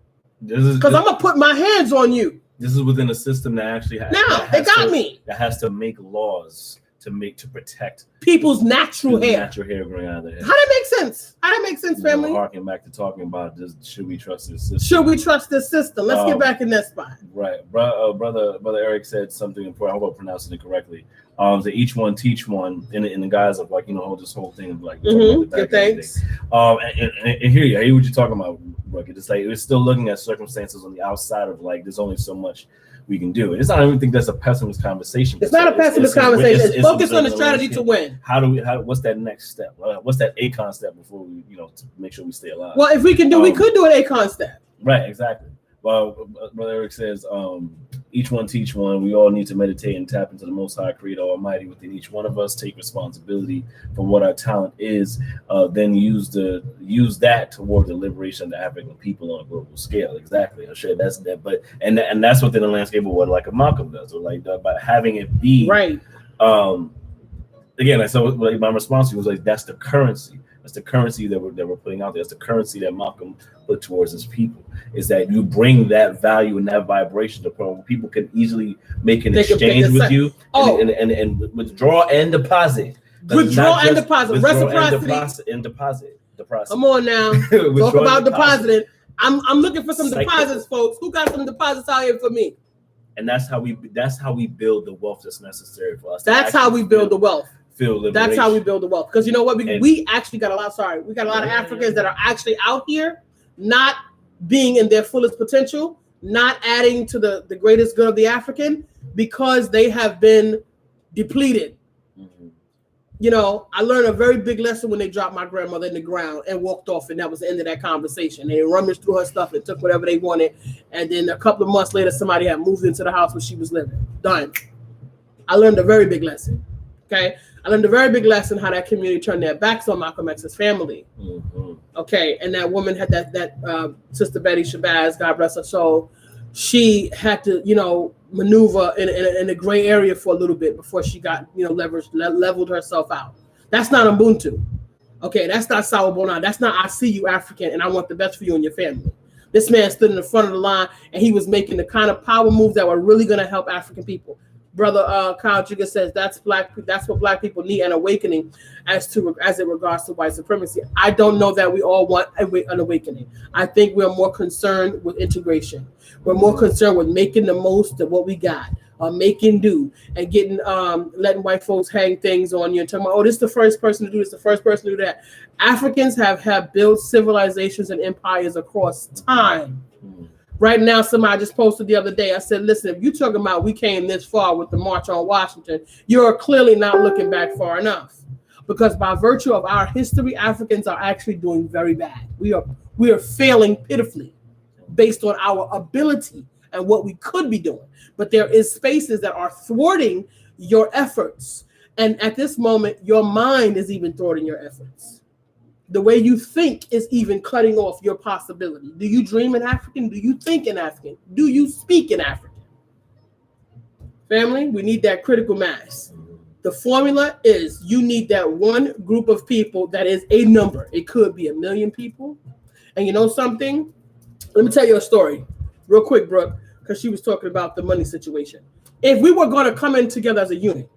S3: Because I'm gonna put my hands on you.
S2: This is within a system that actually
S3: they got me.
S2: That has to make laws to protect
S3: people's natural hair
S2: growing out of their head.
S3: How that make sense? How that make sense, family?
S2: Harking back to talking about should we trust this system?
S3: Should we trust this system? Let's get back in that spot.
S2: Right, brother Eric said something important. I hope I'm pronouncing it correctly. That each one teach one in the guise of like this whole thing of like
S3: good things.
S2: And here I hear what you're talking about, Rugged. It's like we're still looking at circumstances on the outside of like there's only so much we can do. And it's not even think that's a pessimist conversation.
S3: It's not a pessimist conversation. It's focused on the strategy to win.
S2: What's that next step? What's that ACON step before we to make sure we stay alive?
S3: Well, if we can do, we could do an ACON step.
S2: Right, exactly. Well, Brother Eric says, each one teach one. We all need to meditate and tap into the Most High Creator Almighty within each one of us. Take responsibility for what our talent is. Then use that toward the liberation of the African people on a global scale. Exactly. I'm sure that's that. But and that's within the landscape of what like a Malcolm does, or like by having it be
S3: right.
S2: Again, so like my response was like that's the currency. That's the currency that we're putting out there. That's the currency that Malcolm put towards his people. Is that you bring that value and that vibration to the point where people can easily make an exchange with you and withdraw and deposit.
S3: Withdraw and deposit. Reciprocity
S2: and deposit.
S3: Come on now. Talk about depositing. I'm looking for some deposits, folks. Who got some deposits out here for me?
S2: And that's how we build the wealth that's necessary for us.
S3: That's how we build the wealth.
S2: That's
S3: how we build the wealth. Because you know what? We actually got a lot. We got a lot of Africans that are actually out here, not being in their fullest potential, not adding to the greatest good of the African because they have been depleted. Mm-hmm. I learned a very big lesson when they dropped my grandmother in the ground and walked off, and that was the end of that conversation. They rummaged through her stuff and took whatever they wanted, and then a couple of months later, somebody had moved into the house where she was living. Done. I learned a very big lesson. Okay. I learned a very big lesson how that community turned their backs on Malcolm X's family. Mm-hmm. Okay, and that woman had that Sister Betty Shabazz, God bless her soul. She had to, maneuver in a gray area for a little bit before she got, leveled herself out. That's not Ubuntu. Okay, that's not Sawubona. That's not I see you African and I want the best for you and your family. This man stood in the front of the line and he was making the kind of power moves that were really going to help African people. Brother Kyle Jigga says that's what black people need, an awakening as it regards to white supremacy. I don't know that we all want an awakening. I think we're more concerned with integration. We're more concerned with making the most of what we got, making do, and getting letting white folks hang things on you and talking about, this is the first person to do this, the first person to do that. Africans have built civilizations and empires across time. Right now, somebody just posted the other day. I said, listen, if you're talking about we came this far with the March on Washington, you're clearly not looking back far enough. Because by virtue of our history, Africans are actually doing very bad. We are failing pitifully based on our ability and what we could be doing. But there is spaces that are thwarting your efforts. And at this moment, your mind is even thwarting your efforts. The way you think is even cutting off your possibility. Do you dream in African? Do you think in African? Do you speak in African? Family, we need that critical mass. The formula is you need that one group of people that is a number. It could be 1 million people. And you know something? Let me tell you a story real quick, Brooke, because she was talking about the money situation. If we were going to come in together as a unit,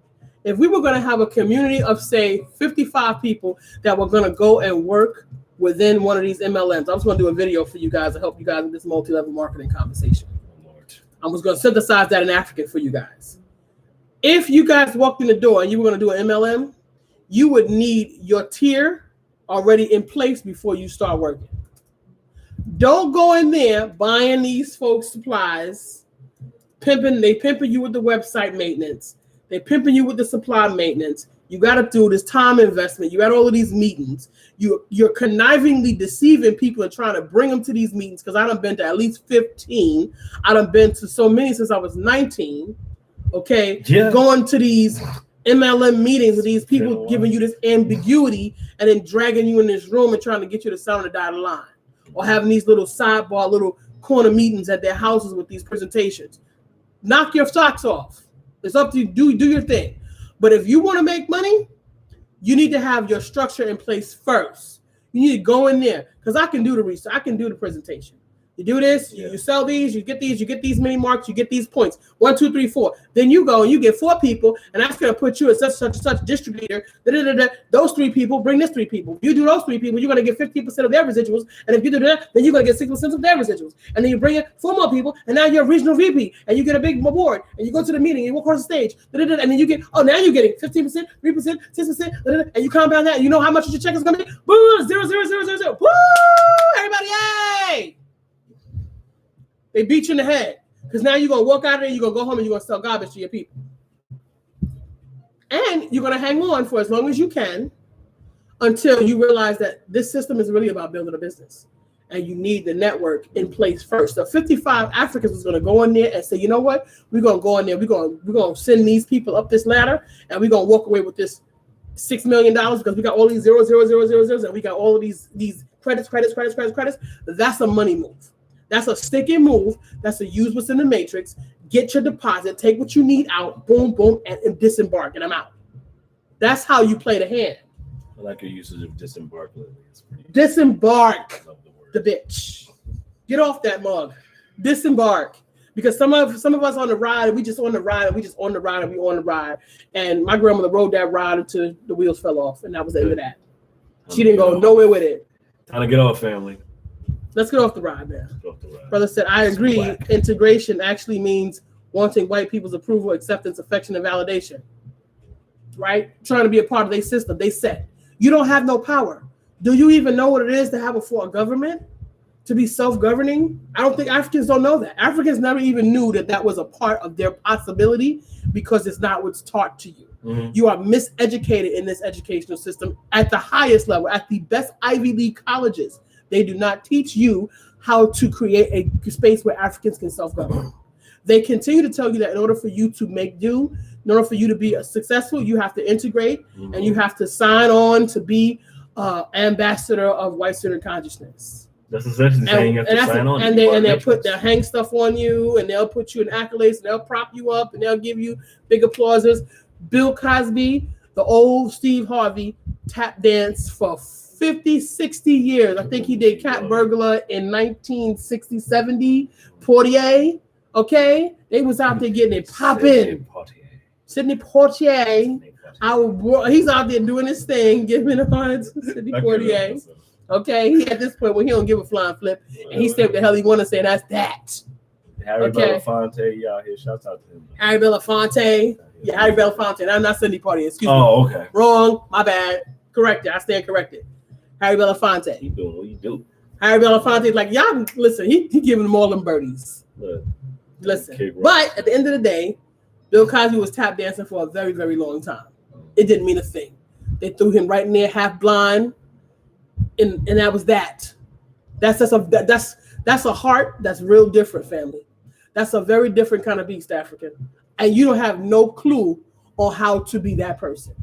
S3: if we were going to have a community of, say, 55 people that were going to go and work within one of these MLMs, I was going to do a video for you guys to help you guys with this multi-level marketing conversation. I was going to synthesize that in African for you guys. If you guys walked in the door and you were going to do an MLM, you would need your tier already in place before you start working. Don't go in there buying these folks supplies, pimping you with the website maintenance. They're pimping you with the supply maintenance. You got to do this time investment. You got all of these meetings. You're connivingly deceiving people and trying to bring them to these meetings because I done been to at least 15. I done been to so many since I was 19. Okay, yeah. Going to these MLM meetings with these people giving you this ambiguity and then dragging you in this room and trying to get you to sign the dotted line, or having these little sidebar, little corner meetings at their houses with these presentations. Knock your socks off. It's up to you. Do your thing. But if you want to make money, you need to have your structure in place first. You need to go in there because I can do the research. I can do the presentation. You do this, you sell these, you get these mini marks, you get these points. 1, 2, 3, 4. Then you go and you get 4 people, and that's going to put you as such distributor. Those 3 people bring this 3 people. If you do those 3 people, you're going to get 50% of their residuals. And if you do that, then you're going to get 6% of their residuals. And then you bring in 4 more people, and now you're a regional VP, and you get a big award, and you go to the meeting, and you walk across the stage, and then you get, now you're getting 15%, 3%, 6%, and you compound that, and you know how much your check is going to be? Boom, 0, 0, 0, 0, 0. Woo! Everybody, yay! They beat you in the head because now you're going to walk out of there, you're going to go home and you're going to sell garbage to your people. And you're going to hang on for as long as you can until you realize that this system is really about building a business. And you need the network in place first. So 55 Africans was going to go in there and say, you know what? We're going to go in there. We're going to send these people up this ladder and we're going to walk away with this $6 million because we got all these 0, 0, 0, 0, 0, and we got all of these credits. That's a money move. That's a sticky move. That's a use what's in the matrix. Get your deposit, take what you need out, boom, boom, and disembark, and I'm out. That's how you play the hand.
S2: I like your usage of disembark.
S3: Disembark the bitch. Get off that mug. Disembark. Because some of us on the ride, we just on the ride, and we on the ride. And my grandmother rode that ride until the wheels fell off, and that was the end of that. She didn't go nowhere with it.
S2: Time to get off, family.
S3: Let's get off the ride, man. Brother said, I agree. Integration actually means wanting white people's approval, acceptance, affection, and validation. Right? Trying to be a part of their system. They said, you don't have no power. Do you even know what it is to have a government? To be self-governing? I don't think Africans don't know that. Africans never even knew that was a part of their possibility because it's not what's taught to you. Mm-hmm. You are miseducated in this educational system at the highest level, at the best Ivy League colleges. They do not teach you how to create a space where Africans can self-govern. They continue to tell you that in order for you to make do, in order for you to be successful, you have to integrate and you have to sign on to be ambassador of white-centered consciousness.
S2: That's essentially saying you have to sign on.
S3: And they'll hang stuff on you, and they'll put you in accolades, and they'll prop you up, and they'll give you big applauses. Bill Cosby, the old Steve Harvey, tap dance for 50, 60 years. I think he did Cat Burglar in 1960, 70. Portier, okay? They was out there getting it popping. Sidney Portier. He's out there doing his thing, giving it on Sidney Portier. Okay, he at this point where he don't give a flying flip, and he said what the hell he want to say, and that's that.
S2: Harry Belafonte, y'all here. Shout out to him.
S3: Harry Belafonte. Yeah, Harry Belafonte. I'm not Sidney Portier. Excuse me.
S2: Oh, okay.
S3: Wrong. My bad. Corrected. I stand corrected. Harry Belafonte.
S2: You doing what you do.
S3: Harry Belafonte is like, y'all, listen, he giving them all them birdies. Listen. But at the end of the day, Bill Cosby was tap dancing for a very, very long time. It didn't mean a thing. They threw him right in there half blind. And that was that. That's a heart that's real different, family. That's a very different kind of beast, African. And you don't have no clue on how to be that person.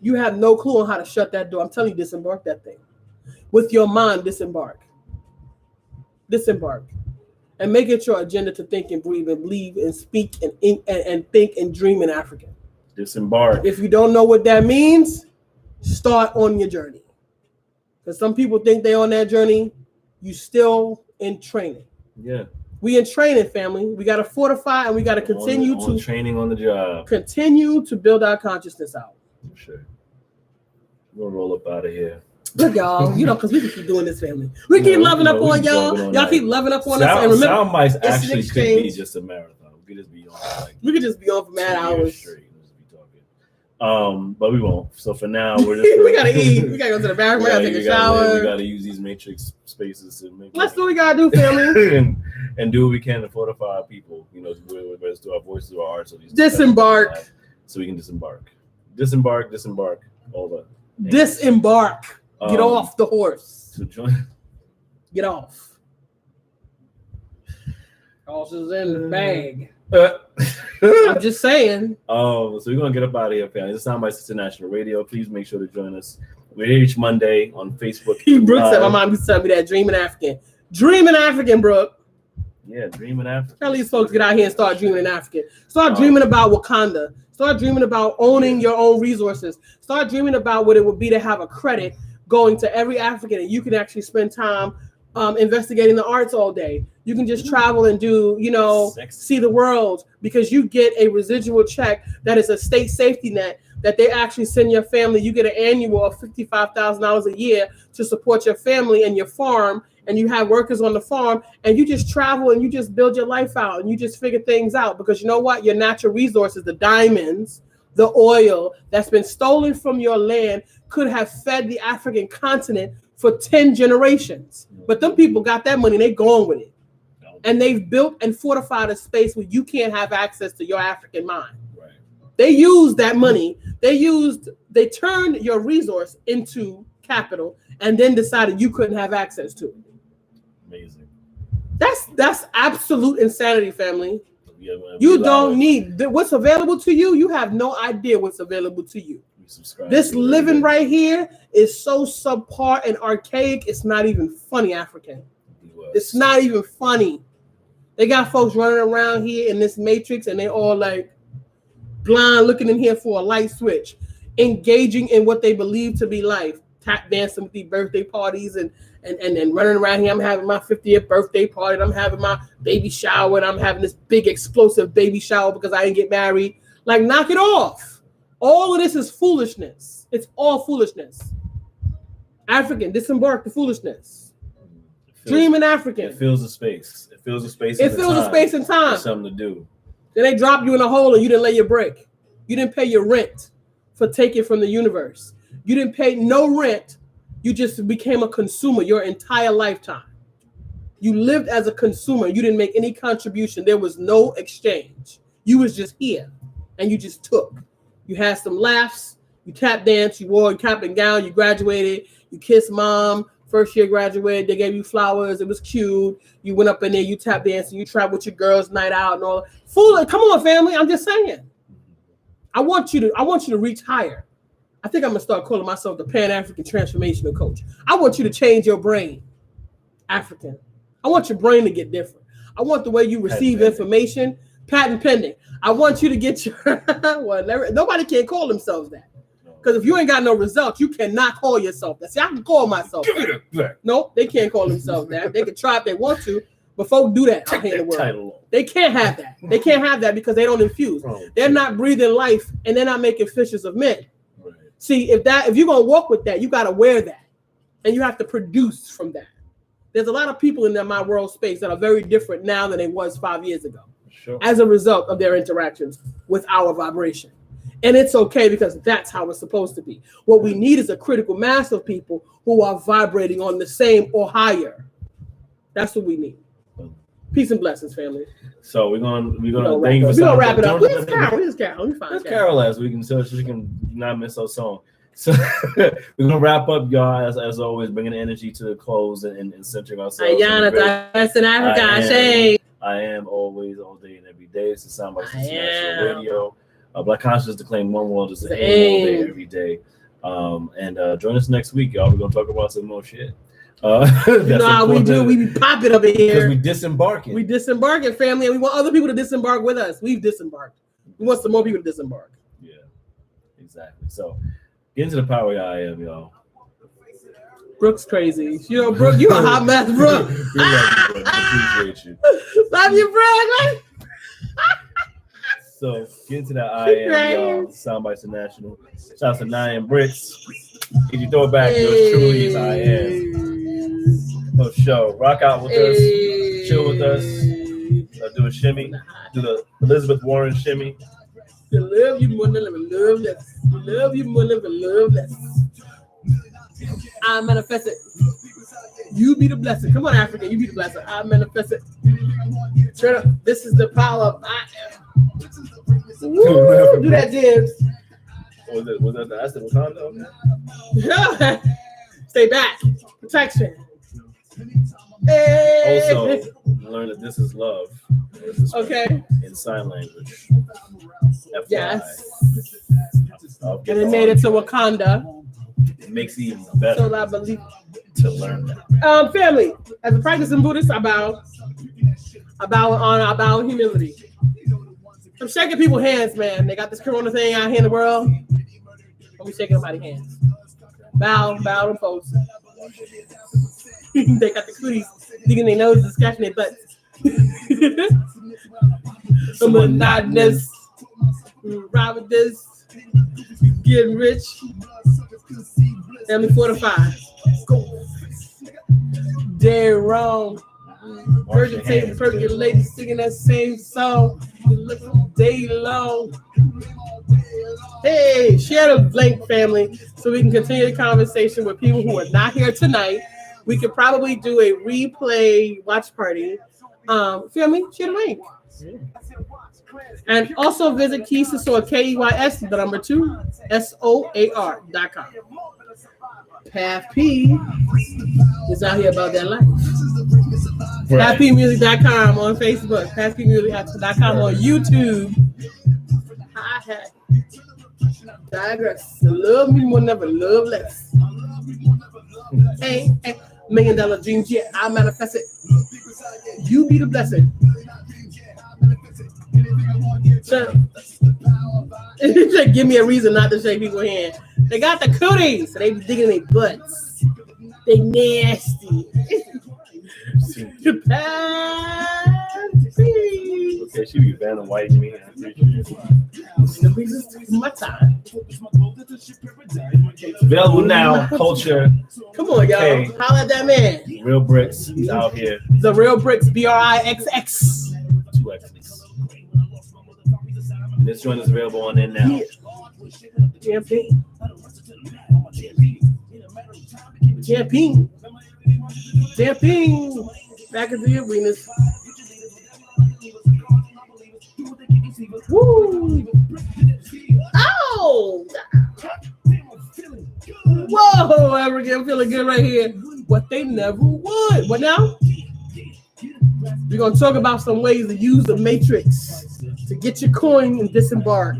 S3: You have no clue on how to shut that door. I'm telling you, disembark that thing. With your mind, disembark. Disembark. And make it your agenda to think and breathe and believe and speak and think and dream in African.
S2: Disembark.
S3: If you don't know what that means, start on your journey. Because some people think they're on that journey. You still in training.
S2: Yeah.
S3: We in training, family. We got to fortify and we got to continue to
S2: training on the job.
S3: Continue to build our consciousness out.
S2: For sure. We're gonna roll up out of here.
S3: Look, y'all, because we can keep doing this, family. We keep loving up on y'all. Y'all keep loving up on us. And remember,
S2: Soundbytes actually could be just a marathon. We could just be on.
S3: We could just be on for mad hours.
S2: Straight. But we won't. So for now, we're just
S3: we gotta eat. We gotta go to the bathroom. We gotta take a shower.
S2: We gotta use these matrix spaces to make.
S3: That's what we gotta do, family.
S2: and do what we can to fortify our people. Whether it's through our voices, through our art, so
S3: disembark.
S2: So we can disembark. All that.
S3: Disembark. Get off the horse.
S2: So join.
S3: Get off. Horses in the bag. I'm just saying.
S2: So we're gonna get up out of here, family. This is Soundbytes International Radio. Please make sure to join us. We're here each Monday on Facebook.
S3: Brooke said my mom used to tell me that dreaming African. Dreaming African, Brooke.
S2: Yeah, dreaming African.
S3: Tell these folks get out here and start dreaming in African. Start dreaming about Wakanda. Start dreaming about owning your own resources. Start dreaming about what it would be to have a credit going to every African, and you can actually spend time investigating the arts all day. You can just travel and do, see the world, because you get a residual check that is a state safety net that they actually send your family. You get an annual of $55,000 a year to support your family and your farm, and you have workers on the farm, and you just travel and you just build your life out and you just figure things out, because you know what? Your natural resources, the diamonds, the oil that's been stolen from your land could have fed the African continent for 10 generations. But them people got that money, they gone with it. And they've built and fortified a space where you can't have access to your African mind. Right. They used that money. They turned your resource into capital and then decided you couldn't have access to it.
S2: Amazing.
S3: That's absolute insanity, family. Yeah, you don't need what's available to you. You have no idea what's available to you. This living right here is so subpar and archaic. It's not even funny, African. It's not even funny. They got folks running around here in this matrix, and they all like blind, looking in here for a light switch, engaging in what they believe to be life, tap dancing with these birthday parties and running around here. I'm having my 50th birthday party, and I'm having my baby shower, and I'm having this big explosive baby shower because I didn't get married. Like, knock it off. All of this is foolishness. It's all foolishness. African, disembark the foolishness. Dreaming African.
S2: It fills a space. It fills a space.
S3: It fills a space and time.
S2: Something to do.
S3: Then they drop you in a hole and you didn't lay your brick. You didn't pay your rent for taking from the universe. You didn't pay no rent. You just became a consumer your entire lifetime. You lived as a consumer. You didn't make any contribution. There was no exchange. You was just here and you just took. You had some laughs. You tap danced. You wore a cap and gown. You graduated. You kissed mom. First year graduated, they gave you flowers. It was cute. You went up in there, you tap dancing, you traveled with your girls' night out and all. Fool, come on, family. I'm just saying. I want you to reach higher. I think I'm gonna start calling myself the Pan-African Transformational Coach. I want you to change your brain, African. I want your brain to get different. I want the way you receive information, patent pending. I want you to get your nobody can call themselves that. Because if you ain't got no results, you cannot call yourself that. See, I can call myself that. Nope, they can't call themselves that. They can try if they want to, but folk do that out here in the world. They can't have that. They can't have that because they don't infuse. They're not breathing life, and they're not making fishers of men. Right. See, if you're gonna walk with that, you gotta wear that, and you have to produce from that. There's a lot of people in my world space that are very different now than they was 5 years ago, as a result of their interactions with our vibration. And it's okay, because that's how it's supposed to be. What we need is a critical mass of people who are vibrating on the same or higher. That's what we need. Peace and blessings, family.
S2: So we're gonna thank you for
S3: wrap it up. Where's Carol?
S2: Let's Carol last week, so she can not miss our song. So we're gonna wrap up, y'all. As always, bringing the energy to the close and centering ourselves. I am always, all day and every day. It's the Soundbytes International Radio. Black Consciousness to claim one world is the aim all day, every day. And join us next week, y'all. We're gonna talk about some more shit. You know how we do. We be popping up in here. Because we disembarking. We disembarking, family, and we want other people to disembark with us. We've disembarked. We want some more people to disembark. Yeah, exactly. So get into the power I am, y'all. Brooke's crazy. You know, Brooke, you a hot mess, Brooke. Appreciate you. Love you, Brooke. So get into that I am, y'all. Soundbytes International. Shout out to Nyan Brits. If you throw it back, yours truly is I am. For sure. Rock out with us. Chill with us. Do a shimmy. Do the Elizabeth Warren shimmy. I love you more than love less. Love you more than love less. I manifest it. You be the blessing. Come on, Africa. You be the blessing. I manifest it. Turn up. This is the power of I am. Woo, do that, James. Was that the Aston Wakanda? Yeah. Stay back. Protection. Hey. Also, learn that this is love. This is in sign language. FYI. Yes. And it made it to Wakanda. It makes it even better. So I believe to learn that. Family, as a practicing Buddhist, I bow honor, I bow humility. I'm shaking people's hands, man. They got this corona thing out here in the world. I'm shaking nobody's hands. Bow them folks.
S3: They got the cooties digging their noses and scratching their butts. I'm monotonous. Ride with this. Getting rich. Family fortified. Dead wrong. Regurgitating, percolating, singing that same song day long. Hey, share the link, family, so we can continue the conversation with people who are not here tonight. We could probably do a replay watch party. Feel me? Share the link. And also visit Keysor, KEYS, the number 2, SOAR.com. Path P is out here about that life.
S2: Right.
S3: PathPmusic.com on Facebook. PathPmusic.com on YouTube. Hi-hat. Digress. Love me more, never love less. Hey, hey. $1 million dreams, yeah, I manifest it. You be the blessing. So, give me a reason not to shake people's hand. They got the cooties, so they be digging their butts. They nasty.
S2: Okay, she be Vanna White me. I appreciate it.
S3: My time.
S2: Available now, Culture.
S3: Come on, y'all.
S2: Okay.
S3: Holla at that man.
S2: Real Bricks is out here.
S3: The Real Bricks, BRIXX.
S2: 2 X's. And this joint is available on there now.
S3: Champagne. Champagne. Champagne. Back into the arenas. Woo! Oh! Whoa! I'm feeling good right here. What they never would. What now? We're going to talk about some ways to use the matrix to get your coin and disembark.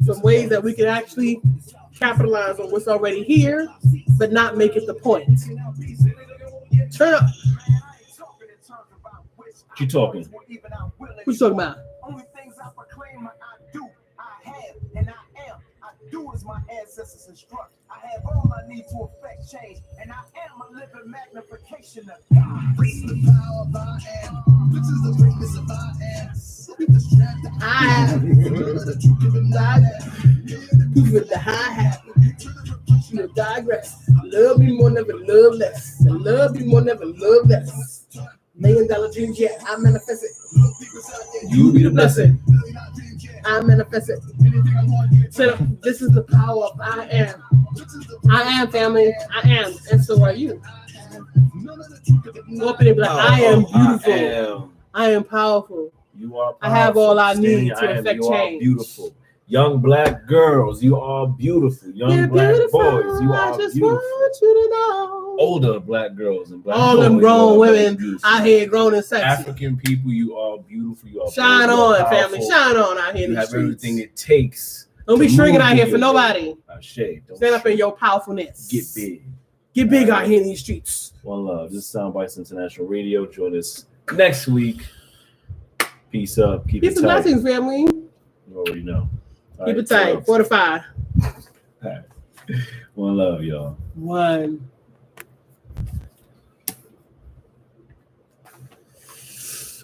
S3: Some ways that we can actually capitalize on what's already here, but not make it the point. Turn up.
S2: What you talking?
S3: What you talking about?
S1: Only things I proclaim, I do, I have, and I am. I do as my ancestors instruct. I have all I need to affect change, and I am a living magnification of God. This is the power of I am. This is the greatness of I am.
S3: I am. With the hi-hat. You digress. Love me more, never love less. Love me more, never love less. $1 million dreams, yeah, I manifest it. You be the blessing. I manifest it. So this is the power of I am. I am, family. I am, and so are you. Open it, be like, I am beautiful. I am powerful.
S2: You are powerful.
S3: I have all I need to affect
S2: you
S3: change.
S2: Are beautiful. Young black girls, you are beautiful. Young black
S3: beautiful.
S2: boys, you are
S3: I just
S2: beautiful.
S3: want you to know.
S2: Older black girls and black
S3: all
S2: boys,
S3: them grown women
S2: beautiful.
S3: out here grown and sexy.
S2: African people, you are beautiful. You are
S3: shine
S2: bold,
S3: on, family. Shine on out here in
S2: you
S3: the
S2: have
S3: streets.
S2: everything it takes.
S3: Don't be shrinking out here for nobody.
S2: Stand
S3: up in your powerfulness.
S2: Get big.
S3: Get big out here in these streets.
S2: One love. This is Soundbytes International Radio. Join us next week. Peace up. Keep
S3: Peace
S2: it
S3: and
S2: tight.
S3: blessings, family.
S2: You already know.
S3: Keep it tight. 4 to 5.
S2: All right. One love, y'all.
S3: One.